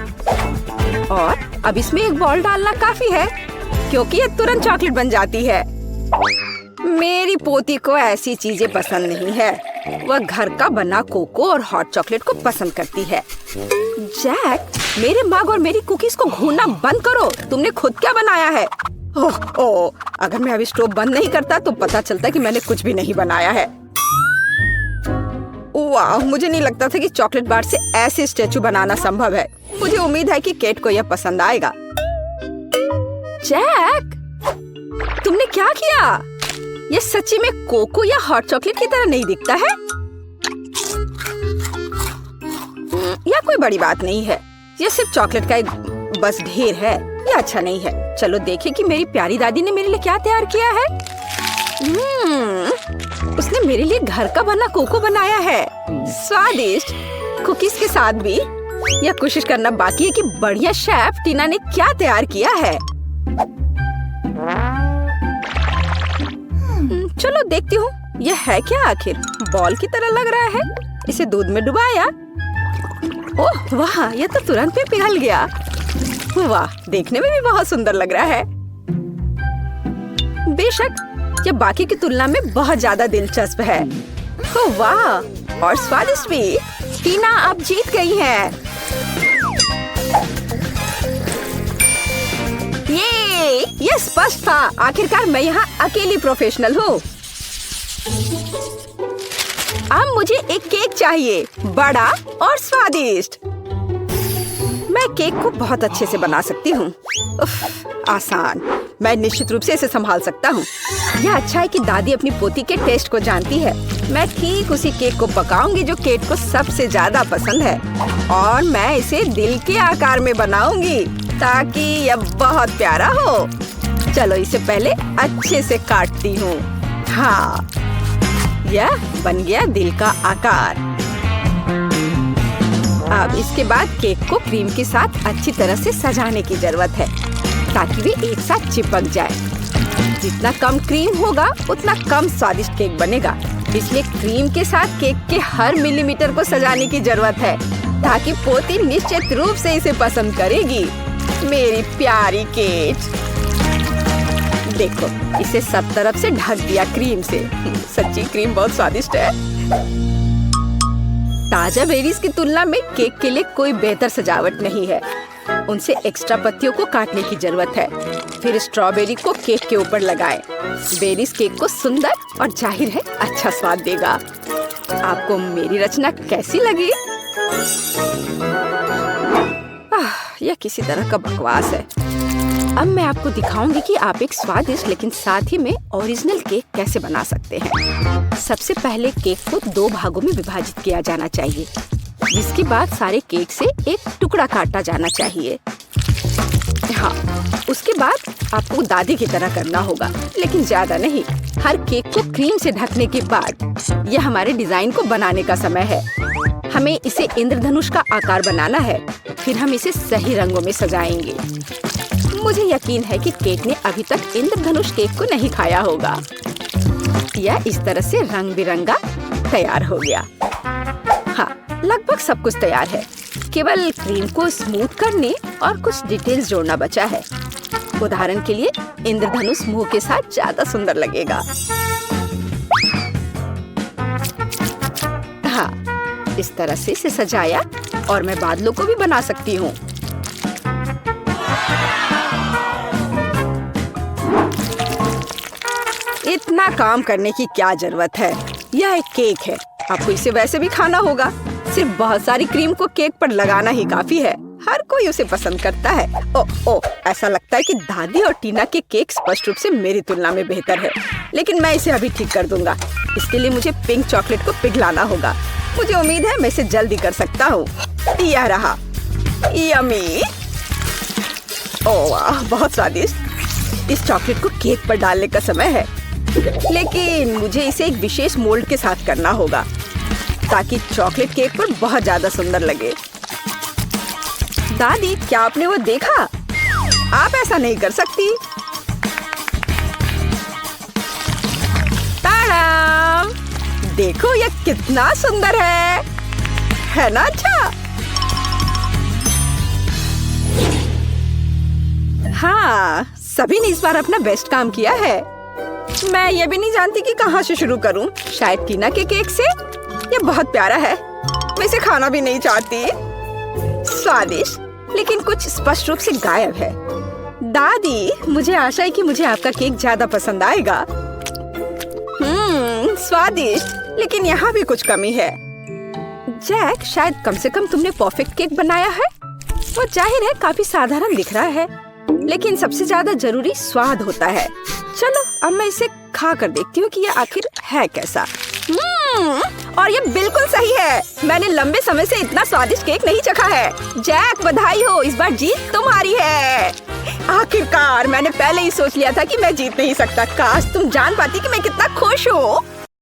और अब इसमें एक बॉल डालना काफी है, क्योंकि ये तुरंत चॉकलेट बन जाती है। मेरी पोती को ऐसी चीजें पसंद नहीं है। वह घर का बना कोको और हॉट चॉकलेट को पसंद करती है। जैक, मेरे मग और मेरी कुकीज को घूरना बंद करो। तुमने खुद क्या बनाया है? ओह, अगर मैं अभी स्टोव बंद नहीं करता तो पता चलता कि मैंने कुछ भी नहीं बनाया है। वाह, मुझे नहीं लगता था कि चॉकलेट बार से ऐसे स्टैचू बनाना संभव है। मुझे उम्मीद है कि केट को यह पसंद आएगा। जैक, तुमने क्या किया? यह सच्ची में कोको या हॉट चॉकलेट की तरह नहीं दिखता है। यह कोई बड़ी बात नहीं है। यह सिर्फ चॉकलेट का एक बस ढेर है। यह अच्छा नहीं है। चलो देखें कि मेरी प्यारी दादी ने मेरे लिए क्या तैयार किया है। उसने मेरे लिए घर का बना कोको बनाया है। स्वादिष्ट कुकीज के साथ भी। यह कोशिश करना बाकी है कि बढ़िया शेफ टीना ने क्या तैयार किया है। चलो देखती हूँ, यह है क्या आखिर? बॉल की तरह लग रहा है। इसे दूध में डुबाया। ओह वाह, यह तो तुरंत में पिघल गया। वाह, देखने में भी बहुत सुंदर लग रहा है। बेशक, यह बाकी की तुलना में बहुत ज्यादा दिलचस्प है। ओह वाह, और स्वादिष्ट भी। टीना आप जीत गई हैं। ये स्पष्ट था। आखिरकार मैं यहाँ अकेली प्रोफेशनल हूँ। अब मुझे एक केक चाहिए, बड़ा और स्वादिष्ट। मैं केक को बहुत अच्छे से बना सकती हूँ। आसान। मैं निश्चित रूप से इसे संभाल सकता हूँ। यह अच्छा है कि दादी अपनी पोती के टेस्ट को जानती है। मैं ठीक उसी केक को पकाऊंगी जो केट को सबसे ज्यादा पसंद है, और मैं इसे दिल के आकार में बनाऊंगी, ताकि यह बहुत प्यारा हो। चलो इसे पहले अच्छे से काटती हूँ। हाँ, यह बन गया दिल का आकार। अब इसके बाद केक को क्रीम के साथ अच्छी तरह से सजाने की जरूरत है ताकि वे एक साथ चिपक जाए। जितना कम क्रीम होगा उतना कम स्वादिष्ट केक बनेगा। इसलिए क्रीम के साथ केक के हर मिलीमीटर को सजाने की जरूरत है ताकि पोती निश्चित रूप से इसे पसंद करेगी। मेरी प्यारी केट, देखो इसे सब तरफ से ढक दिया क्रीम से। सच्ची क्रीम बहुत स्वादिष्ट है। ताजा बेरीज की तुलना में केक के लिए कोई बेहतर सजावट नहीं है। उनसे एक्स्ट्रा पत्तियों को काटने की जरूरत है। फिर स्ट्रॉबेरी को केक के ऊपर लगाएं। बेरीज केक को सुंदर और जाहिर है अच्छा स्वाद देगा। आपको मेरी रचना कैसी लगी? यह किसी तरह का बकवास है। अब मैं आपको दिखाऊंगी कि आप एक स्वादिष्ट लेकिन साथ ही में ओरिजिनल केक कैसे बना सकते हैं। सबसे पहले केक को 2 भागों में विभाजित किया जाना चाहिए, जिसके बाद सारे केक से एक टुकड़ा काटा जाना चाहिए। हाँ, उसके बाद आपको दादी की तरह करना होगा, लेकिन ज्यादा नहीं। हर केक को क्रीम से ढकने के बाद यह हमारे डिजाइन को बनाने का समय है। हमें इसे इंद्रधनुष का आकार बनाना है। फिर हम इसे सही रंगों में सजाएंगे। मुझे यकीन है कि केक ने अभी तक इंद्रधनुष केक को नहीं खाया होगा। यह इस तरह से रंग बिरंगा तैयार हो गया। हाँ, लगभग सब कुछ तैयार है। केवल क्रीम को स्मूथ करने और कुछ डिटेल्स जोड़ना बचा है। उदाहरण के लिए इंद्रधनुष मुंह के साथ ज्यादा सुंदर लगेगा। हाँ, इस तरह से इसे सजाया और मैं बादलों को भी बना सकती हूँ। इतना काम करने की क्या जरूरत है? यह एक केक है, आपको इसे वैसे भी खाना होगा। सिर्फ बहुत सारी क्रीम को केक पर लगाना ही काफी है। हर कोई उसे पसंद करता है। ओह, ऐसा लगता है कि दादी और टीना के केक स्पष्ट रूप से मेरी तुलना में बेहतर है, लेकिन मैं इसे अभी ठीक कर दूंगा। इसके लिए मुझे पिंक चॉकलेट को पिघलाना होगा। मुझे उम्मीद है मैं इसे जल्दी कर सकता हूँ। यह रहा, यम्मी। ओह वाह, बहुत स्वादिष्ट। इस चॉकलेट को केक पर डालने का समय है, लेकिन मुझे इसे एक विशेष मोल्ड के साथ करना होगा ताकि चॉकलेट केक पर बहुत ज्यादा सुंदर लगे। दादी, क्या आपने वो देखा? आप ऐसा नहीं कर सकती। ताड़ाम! देखो यह कितना सुंदर है ना? अच्छा, हाँ, सभी ने इस बार अपना बेस्ट काम किया है। मैं ये भी नहीं जानती कि कहाँ से शुरू करूं। शायद टीना के केक से। ये बहुत प्यारा है, मैं इसे खाना भी नहीं चाहती। स्वादिष्ट, लेकिन कुछ स्पष्ट रूप से गायब है। दादी, मुझे आशा है कि मुझे आपका केक ज्यादा पसंद आएगा। स्वादिष्ट, लेकिन यहाँ भी कुछ कमी है। जैक, शायद कम से कम तुमने परफेक्ट केक बनाया है। वो जाहिर है काफी साधारण दिख रहा है, लेकिन सबसे ज्यादा जरूरी स्वाद होता है। चलो अब मैं इसे खा कर देखती हूँ कि ये आखिर है कैसा। और ये बिल्कुल सही है। मैंने लंबे समय से इतना स्वादिष्ट केक नहीं चखा है। जैक, बधाई हो, इस बार जीत तुम्हारी है। आखिरकार, मैंने पहले ही सोच लिया था कि मैं जीत नहीं सकता। काश तुम जान पाती कि मैं कितना खुश हूँ।